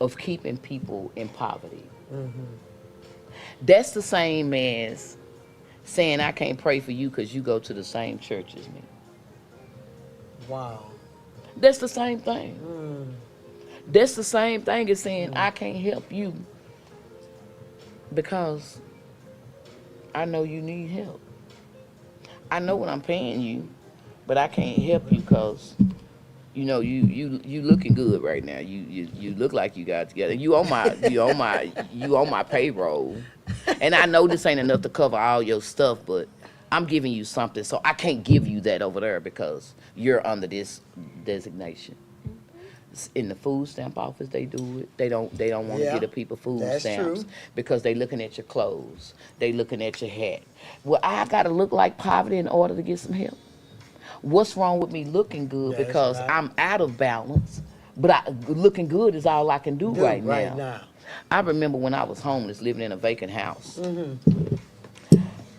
of keeping people in poverty. That's the same as saying I can't pray for you because you go to the same church as me. Wow. That's the same thing. That's the same thing as saying I can't help you because I know you need help. I know what I'm paying you, but I can't help you because you know you looking good right now. You look like you got it together. You on my payroll. And I know this ain't enough to cover all your stuff, but I'm giving you something, so I can't give you that over there because you're under this designation. In the food stamp office, they do it. They don't want to get the people food stamps because they looking at your clothes. They looking at your hat. Well, I gotta look like poverty in order to get some help. What's wrong with me looking good because I'm out of balance, but looking good is all I can do right now. I remember when I was homeless, living in a vacant house,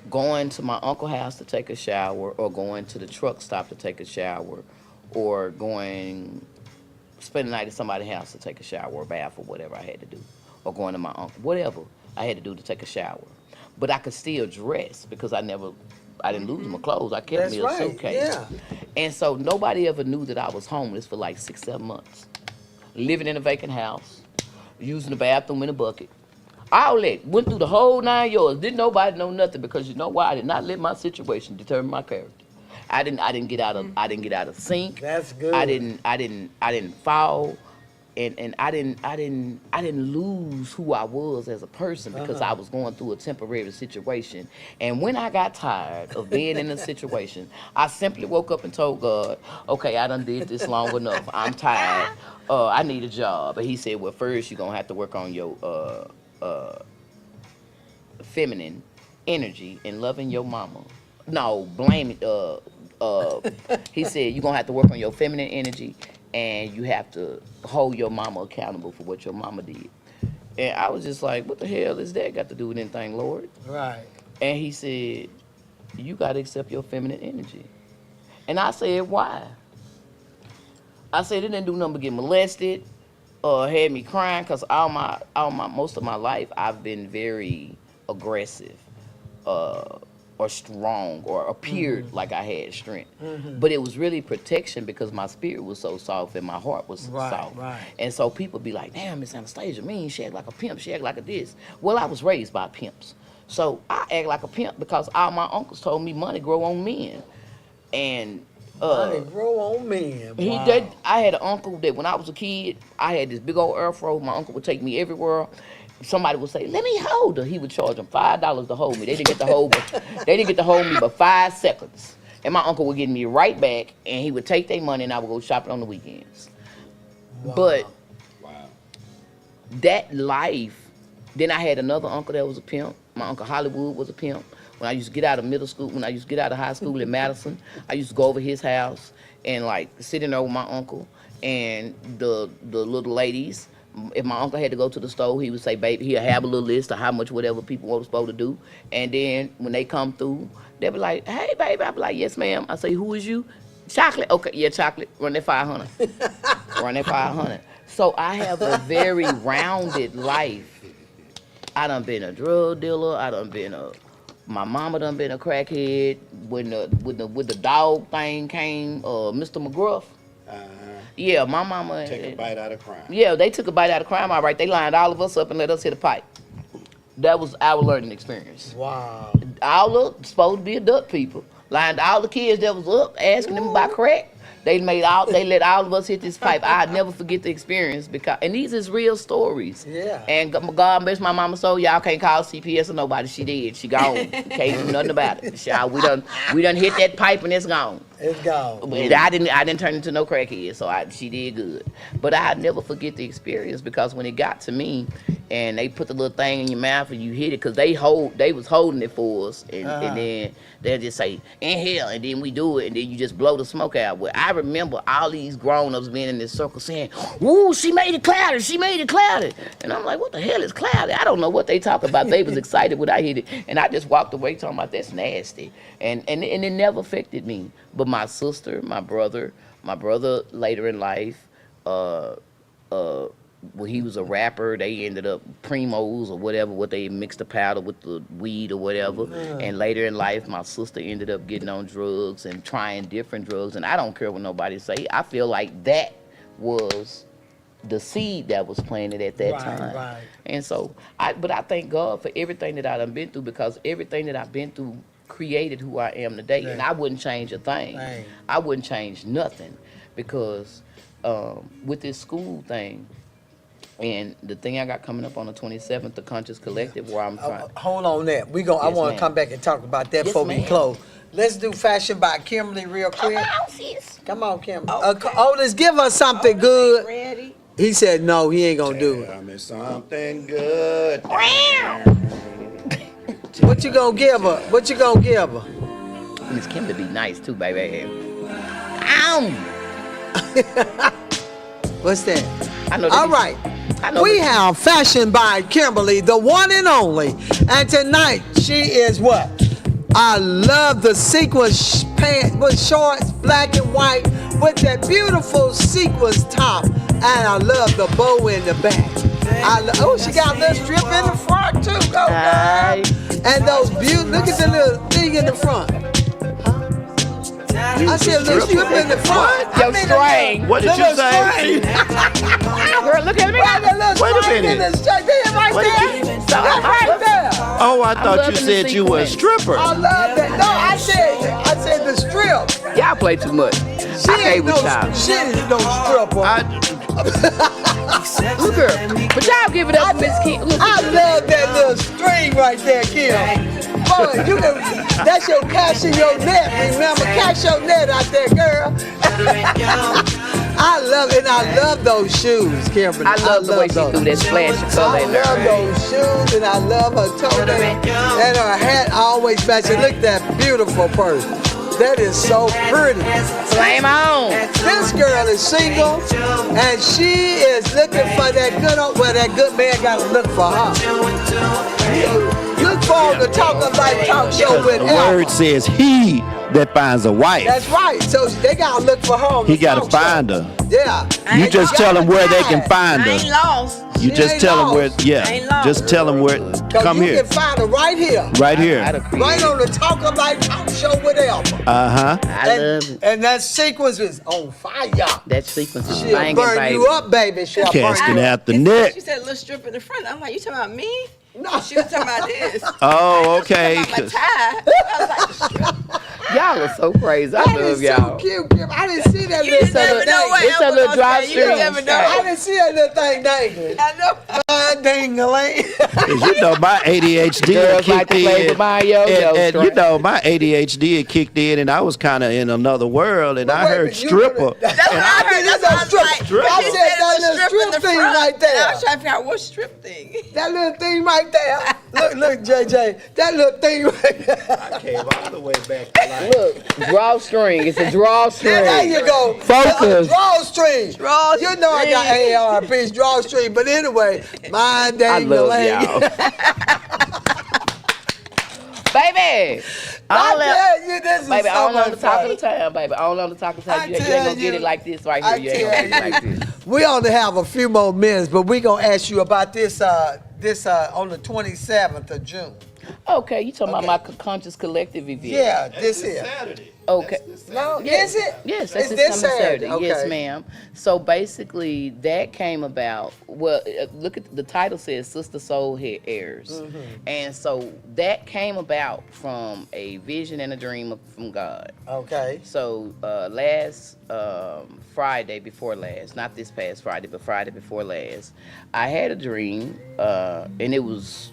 going to my uncle's house to take a shower, or going to the truck stop to take a shower, or spend the night at somebody's house to take a shower or bath or whatever I had to do, or going to my uncle, whatever I had to do to take a shower. But I could still dress because I didn't lose my clothes. I kept me a suitcase. And so nobody ever knew that I was homeless for like 6-7 months, living in a vacant house, using the bathroom in a bucket. All that, went through the whole 9 yards. Didn't nobody know nothing because you know why? I did not let my situation determine my character. I didn't get out of sync. That's good. I didn't fall, and I didn't lose who I was as a person because I was going through a temporary situation. And when I got tired of being in a situation, I simply woke up and told God, okay, I done did this long enough. I'm tired. I need a job. And he said, well, first you're gonna have to work on your feminine energy and loving your mama. No, blame it. He said you're gonna have to work on your feminine energy and you have to hold your mama accountable for what your mama did. And I was just like, what the hell is that got to do with anything, Lord? Right. And he said, you gotta accept your feminine energy. And I said, why? I said, it didn't do nothing but get molested or had me crying because most of my life I've been very aggressive or strong or appeared like I had strength. But it was really protection because my spirit was so soft and my heart was soft. And so people be like, damn, Miss Anastasia, she act like a pimp, she act like a this. Well, I was raised by pimps. So I act like a pimp because all my uncles told me money grow on men. And money grow on men. I had an uncle that when I was a kid, I had this big old afro. My uncle would take me everywhere. Somebody would say, let me hold her. He would charge them $5 to hold me. They didn't get to hold me but 5 seconds. And my uncle would get me right back, and he would take their money, and I would go shopping on the weekends. But that life, then I had another uncle that was a pimp. My Uncle Hollywood was a pimp. When I used to get out of middle school, when I used to get out of high school in Madison, I used to go over his house and like sit in there with my uncle and the little ladies If my uncle had to go to the store, he would say, baby, he'll have a little list of how much whatever people were supposed to do. And then when they come through, they'll be like, hey, baby. I'll be like, yes, ma'am. I say, who is you? Chocolate. Okay, yeah, chocolate. Run that 500. Run that 500. So I have a very rounded life. I done been a drug dealer. My mama done been a crackhead. When the dog thing came, Mr. McGruff. Yeah, my mama. Take a bite out of crime. Yeah, they took a bite out of crime. All right, they lined all of us up and let us hit a pipe. That was our learning experience. Wow. All of supposed to be adult people lined all the kids that was up asking them about crack. They let all of us hit this pipe. I'd never forget the experience and these is real stories. Yeah. And God bless my mama soul. Y'all can't call CPS or nobody. She did. She gone. Can't do nothing about it. We done hit that pipe and it's gone. It's gone. But I didn't turn into no crackhead, so she did good. But I'd never forget the experience because when it got to me and they put the little thing in your mouth and you hit it, because they was holding it for us, and then they'll just say, inhale, and then we do it, and then you just blow the smoke out. Well, I remember all these grown-ups being in this circle saying, "Woo, she made it cloudy, she made it cloudy." And I'm like, what the hell is cloudy? I don't know what they talk about. They was excited when I hit it, and I just walked away talking about that's nasty. And it never affected me. But my sister, my brother later in life, when he was a rapper, they ended up primos or whatever, what they mixed the powder with the weed or whatever. And later in life, my sister ended up getting on drugs and trying different drugs. And I don't care what nobody say. I feel like that was the seed that was planted at that time. Right. And so, but I thank God for everything that I've been through, because everything that I've been through created who I am today. And I wouldn't change a thing. Right. I wouldn't change nothing, because with this school thing, and the thing I got coming up on the 27th, the Conscious Collective, where I'm trying. Hold on there. I Yes, want ma'am. to come back and talk about that Yes, before we ma'am. close. Let's do Fashion by Kimberly real quick. Sis. Come on, Kimberly. Okay. Otis, give us something good. Ready? He said no, he ain't gonna do it. Tell me something good. What you gonna give her? What you gonna give her? Miss Kimberly be nice too, baby. What's that? I know. All right. We have Fashion by Kimberly, the one and only. And tonight she is what? I love the sequins pants with shorts, black and white, with that beautiful sequins top. And I love the bow in the back. She got a little strip in the front too. Go, girl. And those look at the little thing in the front. I said a little strip in the front. Your string. What did you say? Girl, look at me. Wait a minute. Right there. That's right there. Oh, I thought you loving said the you were a sequence. stripper. I love that. No, I said the strip. Y'all play too much. She I can't ain't with y'all. she ain't no stripper. Look, girl. But y'all give it up, Miss Kim. Look, I love that little string right there, Kim. Boy, that's your cash in your net, remember? Cash your net out there, girl. I love it, and I love those shoes, Kimberly. I love the way she do that splash of color I in there. love those shoes, and I love her toe and her hat always matching. Look at that beautiful purse. That is so pretty. Flame on. This girl is single, and she is looking for that good man got to look for her. Look forward to Talking Like Talk Show with The Elma. word says he that finds a wife. That's right. So they got to look for her on the He got to talk show. find her. Yeah. You And just you tell gotta them where they can find. find I ain't her. lost. You She just ain't tell them where, lost. Ain't lost. just tell them where, So come you here, can find her right here. right I here. done created. Right on the Talking Like Talk Show with Elma. Uh-huh. I love it. And that sequence is on fire. That sequence is She'll banging, burn baby. you up, baby. She'll burn Casting you up. out the neck. She said a little strip in the front. I'm like, you talking about me? No. She was talking about this. Oh, okay. Talking about my tie. I was like, strip. Y'all are so crazy. I That love is so y'all. cute, Kim. I didn't see that You little just never thing. know what It's a Elma little gonna drop say. You string. never know. I didn't see that little thing dangling. I know. Dangling. 'Cause you know my ADHD had Girls like kicked to play in. with my yo-yo And you string. know my ADHD had kicked in, and I was kind of in another world, and I Wait a heard minute, you stripper. gonna- That's what I heard. That's what I was like. Strip. I She said said that it was little strip in the strip thing front. right And there. I was trying to figure out what strip thing. That little thing right there. Look, JJ, that little thing right there. I came all the way back to life. Look, drawstring. It's a drawstring. There you go. Focus. Drawstring. Drawstring. You know I got AARP's drawstring, but anyway, my I dang love leg. y'all. Baby. I don't you, this is Baby, I so don't know much the talk fun. of the town, baby. I don't know the talk of the I town. You ain't tell gonna get you. it like this right I here. You ain't gonna get it tell like this. We only have a few more minutes, but we're going to ask you about this on the 27th of June. Okay, you talking about my conscious collective event? Yeah, this here. Saturday. Okay. No, Yes. is it? Yes, It's that's this this coming Saturday. Saturday. Yes, Okay. ma'am. So basically, that came about. Well, look at the title says "Sister Soulheirs," and so that came about from a vision and a dream from God. Okay. So last Friday before last, not this past Friday, but Friday before last, I had a dream, and it was.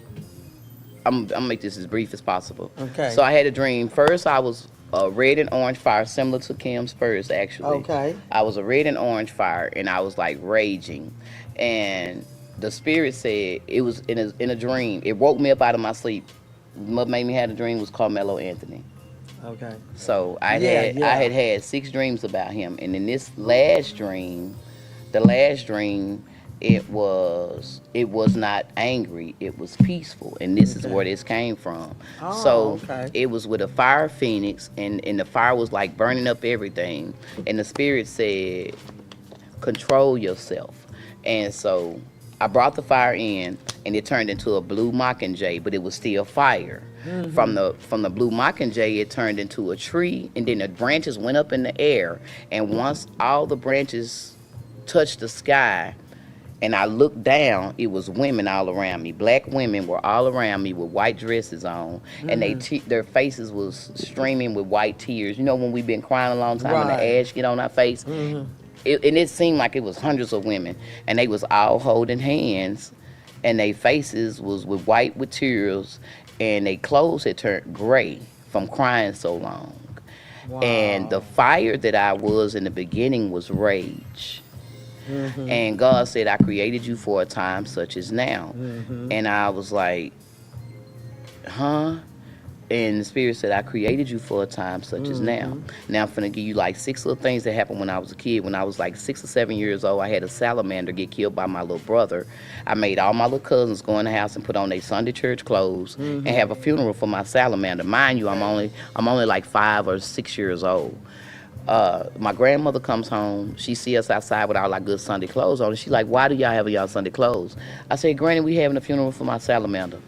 I'm gonna make this as brief as possible. Okay. So I had a dream. First, I was a red and orange fire, similar to Kim's first, actually. Okay. I was a red and orange fire, and I was like raging, and the spirit said it was in a dream. It woke me up out of my sleep. What made me have a dream was Carmelo Anthony. Okay. So I Yeah. had 6 dreams about him, and in this last dream, it was not angry, it was peaceful, and this is where this came from. Oh, So okay. it was with a fire phoenix, and the fire was like burning up everything, and the spirit said, control yourself. And so I brought the fire in, and it turned into a blue mockingjay, but it was still fire. From the blue mockingjay, it turned into a tree, and then the branches went up in the air, and once all the branches touched the sky, and I looked down, it was women all around me. Black women were all around me with white dresses on, and their faces was streaming with white tears. You know when we've been crying a long time and the Right. ash get on our face? And it seemed like it was hundreds of women, and they was all holding hands, and their faces was with white with tears, and their clothes had turned gray from crying so long. And the fire that I was in the beginning was rage. And God said, I created you for a time such as now. And I was like, huh? And the Spirit said, I created you for a time such as now. Now I'm finna give you like 6 little things that happened when I was a kid. When I was like 6 or 7 years old, I had a salamander get killed by my little brother. I made all my little cousins go in the house and put on their Sunday church clothes and have a funeral for my salamander. Mind you, I'm only like 5 or 6 years old. My grandmother comes home. She see us outside with all our good Sunday clothes on. And she's like, why do y'all have y'all Sunday clothes? I said, Granny, we having a funeral for my salamander.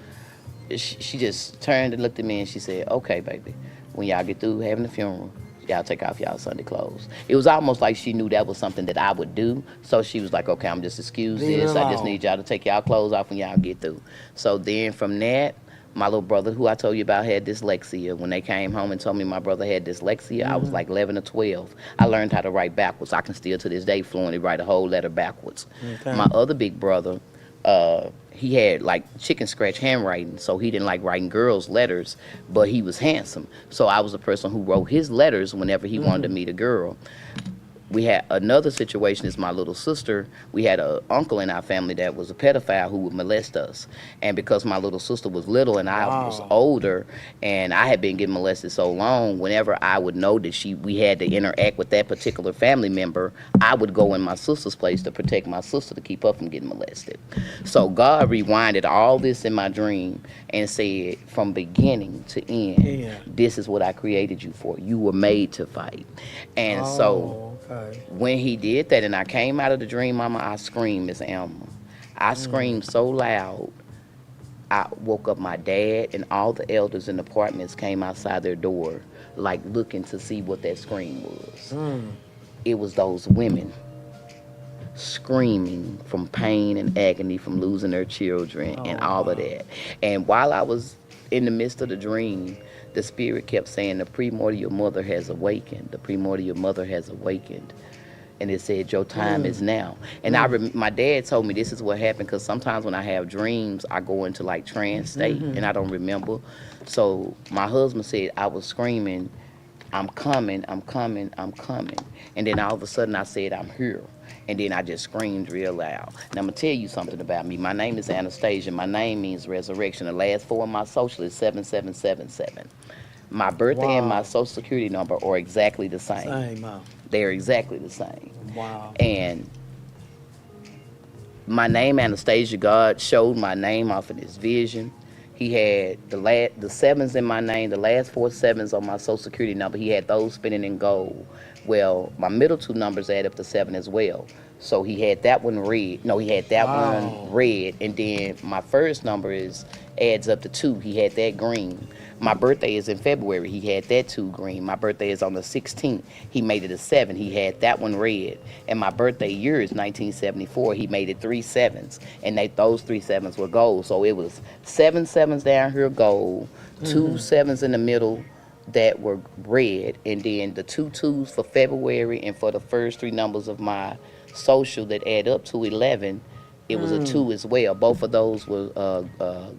She just turned and looked at me and she said, okay, baby, when y'all get through having the funeral, y'all take off y'all Sunday clothes. It was almost like she knew that was something that I would do. So she was like, okay, I'm just excuse Leave it this. I just alone. need y'all to take y'all clothes off when y'all get through. So then from that, my little brother, who I told you about, had dyslexia. When they came home and told me my brother had dyslexia, I was like 11 or 12. I learned how to write backwards. I can still to this day fluently write a whole letter backwards. Okay. My other big brother, he had like chicken scratch handwriting, so he didn't like writing girls' letters, but he was handsome. So I was the person who wrote his letters whenever he wanted to meet a girl. We had another situation is my little sister. We had an uncle in our family that was a pedophile who would molest us. And because my little sister was little and I was older and I had been getting molested so long, whenever I would know that we had to interact with that particular family member, I would go in my sister's place to protect my sister to keep her from getting molested. So God rewinded all this in my dream and said, from beginning to end, this is what I created you for. You were made to fight. And so when he did that and I came out of the dream, Mama, I screamed, Miss Elma. I screamed so loud, I woke up my dad and all the elders in the apartments came outside their door, like looking to see what that scream was. It was those women screaming from pain and agony from losing their children and all of that. And while I was in the midst of the dream, the Spirit kept saying, the primordial mother has awakened. The primordial mother has awakened. And it said, your time is now. And my dad told me this is what happened, because sometimes when I have dreams, I go into like trance state and I don't remember. So my husband said I was screaming I'm coming, I'm coming, I'm coming. And then all of a sudden I said, I'm here. And then I just screamed real loud. And I'm going to tell you something about me. My name is Anastasia. My name means resurrection. The last 4 of my social is 7777. My birthday and my social security number are exactly the same. Same, huh? They're exactly the same. Wow. And my name, Anastasia, God showed my name off of this vision. He had the sevens in my name, the last 4 sevens on my social security number. He had those spinning in gold. Well, my middle 2 numbers add up to 7 as well. So he had that one red. No, he had that one red. And then my first number adds up to 2. He had that green. My birthday is in February. He had that 2 green. My birthday is on the 16th. He made it a 7. He had that one red. And my birthday year is 1974. He made it 3 sevens. And those 3 sevens were gold. So it was 7 sevens down here gold, 2 sevens in the middle that were red, and then the 2 twos for February, and for the first 3 numbers of my social that add up to 11, it was a 2 as well. Both of those were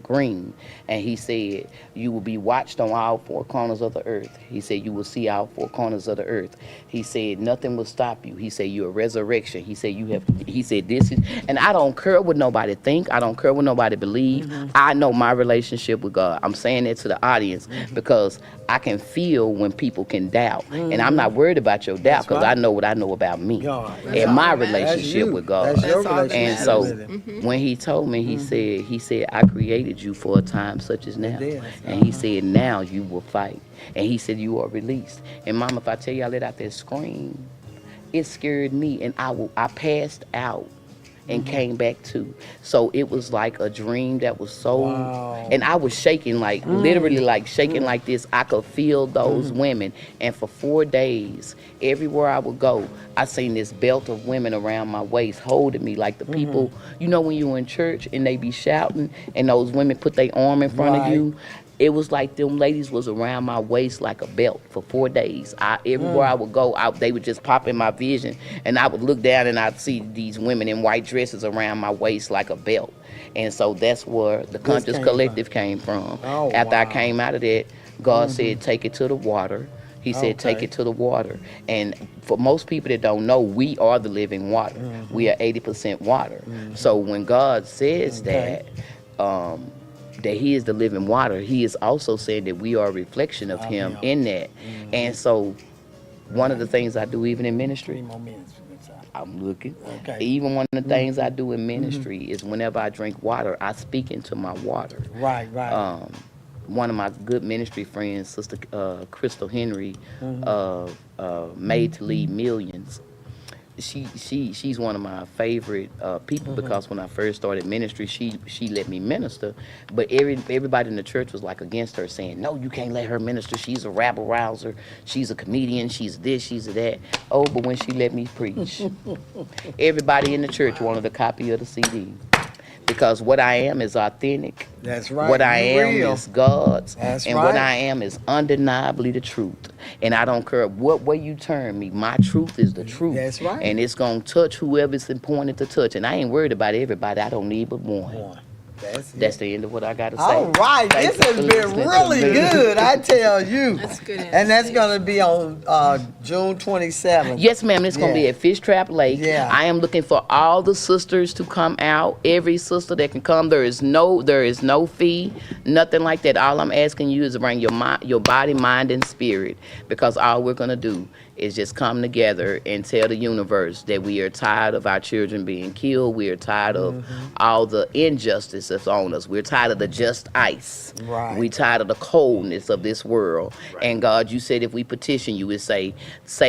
green. And he said, you will be watched on all 4 corners of the earth. He said, you will see all 4 corners of the earth. He said, nothing will stop you. He said, you're a resurrection. He said, this is, and I don't care what nobody think. I don't care what nobody believe. I know my relationship with God. I'm saying that to the audience because I can feel when people can doubt. And I'm not worried about your doubt because I know what I know about me and my relationship with God. That's your all that And relationship so with him. when he told me, he said, I created you for a time such as now. And he said, now you will fight. And he said, you are released. And Mama, if I tell you I let out that scream, it scared me. And I passed out and came back to. So it was like a dream that was so, and I was shaking, like literally like shaking like this. I could feel those women. And for 4 days, everywhere I would go, I seen this belt of women around my waist holding me, like the people, you know, when you in church and they be shouting and those women put their arm in front of you. It was like them ladies was around my waist like a belt for 4 days. Everywhere I would go, they would just pop in my vision, and I would look down and I'd see these women in white dresses around my waist like a belt. And so that's where the Conscious Collective came from. After I came out of that, God said, take it to the water. He said, take it to the water. And for most people that don't know, we are the living water. We are 80% water. So when God says that he is the living water, he is also saying that we are a reflection of him in that. And so one of the things I do even in ministry, I'm looking, even one of the things I do in ministry is whenever I drink water, I speak into my water. Right. One of my good ministry friends, Sister Crystal Henry, Made to Lead Millions, she's one of my favorite people because when I first started ministry, she let me minister, but everybody in the church was like against her, saying, no, you can't let her minister. She's a rabble rouser. She's a comedian. She's this, she's that. Oh, but when she let me preach, everybody in the church wanted a copy of the CD. Because what I am is authentic. That's right. What I You're am real. is God's. That's and right. what I am is undeniably the truth. And I don't care what way you turn me. My truth is the truth. That's right. And it's going to touch whoever it's appointed to touch. And I ain't worried about everybody. I don't need but one. That's the end of what I got to say. All right, Thank this you has for been listening to really me. good, I tell you. That's good. And that's going to be on June 27th. Yes, ma'am. It's going to be at Fish Trap Lake. Yeah. I am looking for all the sisters to come out. Every sister that can come. There is no fee, nothing like that. All I'm asking you is to bring your body, mind, and spirit, because all we're going to do is just come together and tell the universe that we are tired of our children being killed. We are tired of all the injustice that's on us. We're tired of the just ice. Right. We're tired of the coldness of this world. Right. And God, you said if we petition you, it say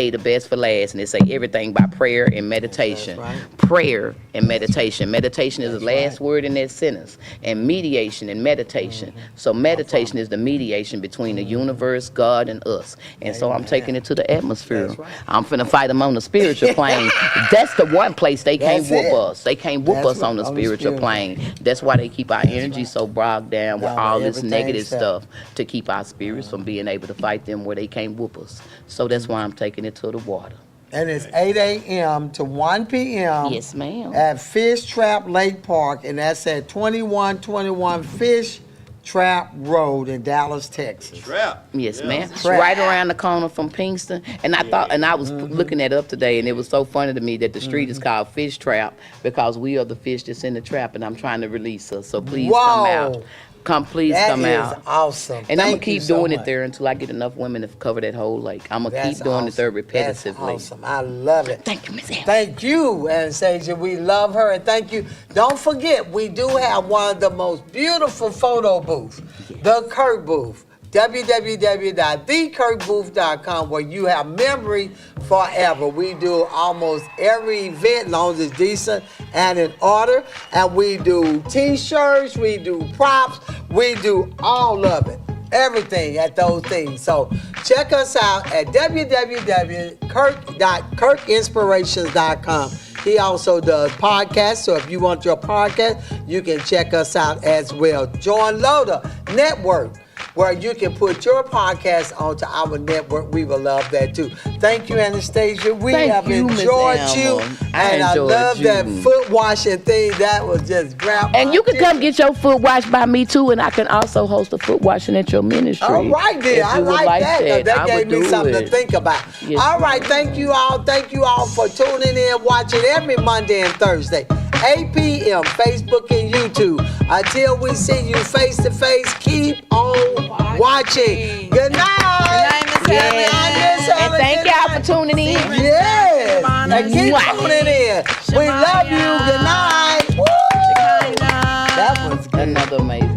the best for last, and it say everything by prayer and meditation. That's right. Prayer and meditation. Meditation is the last word in that sentence. And mediation and meditation. So meditation is the mediation between the universe, God, and us. And so I'm taking it to the atmosphere. Right. I'm finna fight them on the spiritual plane. That's the one place they can't whoop us. They can't whoop us on the spiritual plane. That's why they keep our energy so bogged down with all this negative stuff, to keep our spirits from being able to fight them where they can't whoop us. So that's why I'm taking it to the water. And it's 8 a.m. to 1 p.m. Yes, ma'am. At Fish Trap Lake Park, and that's at 2121 Fish Trap Road in Dallas, Texas. Trap. Yes, ma'am. Trap. Right around the corner from Pinkston. And I thought, and I was looking that up today, and it was so funny to me that the street is called Fish Trap because we are the fish that's in the trap, and I'm trying to release us. So please come out. Please come That out. is awesome. And I'm Thank gonna you keep so doing it much. there until I get enough women to cover that whole lake. I'm gonna That's keep doing it there awesome. repetitively. That's awesome. I love it. Thank you, Miss Elma. Thank you, Anastasia. We love her, and thank you. Don't forget, we do have one of the most beautiful photo booths, the Kirk booth. www.thekirkbooth.com, where you have memory forever. We do almost every event, as long as it's decent and in order. And we do t-shirts, we do props, we do all of it. Everything at those things. So check us out at www.kirkinspirations.com. He also does podcasts, so if you want your podcast, you can check us out as well. Join Loader Network, where you can put your podcast onto our network. We will love that too. Thank you, Anastasia. We have Miss enjoyed you. Elma. And I enjoyed love you. that foot washing thing. That was just grab. And you can come get your foot washed by me too, and I can also host a foot washing at your ministry. All right, then. If I you would like that. 'Cause that I gave would me do something to it. think about. Yes, All right, thank you all. Thank you all for tuning in, watching every Monday and Thursday, 8 p.m., Facebook and YouTube. Until we see you face to face, keep on watching. Good night. Miss Elma. Yes. And thank y'all for tuning in. Yes. And keep Mwah. tuning in. We love you. Good night. Woo. That was good. Another amazing.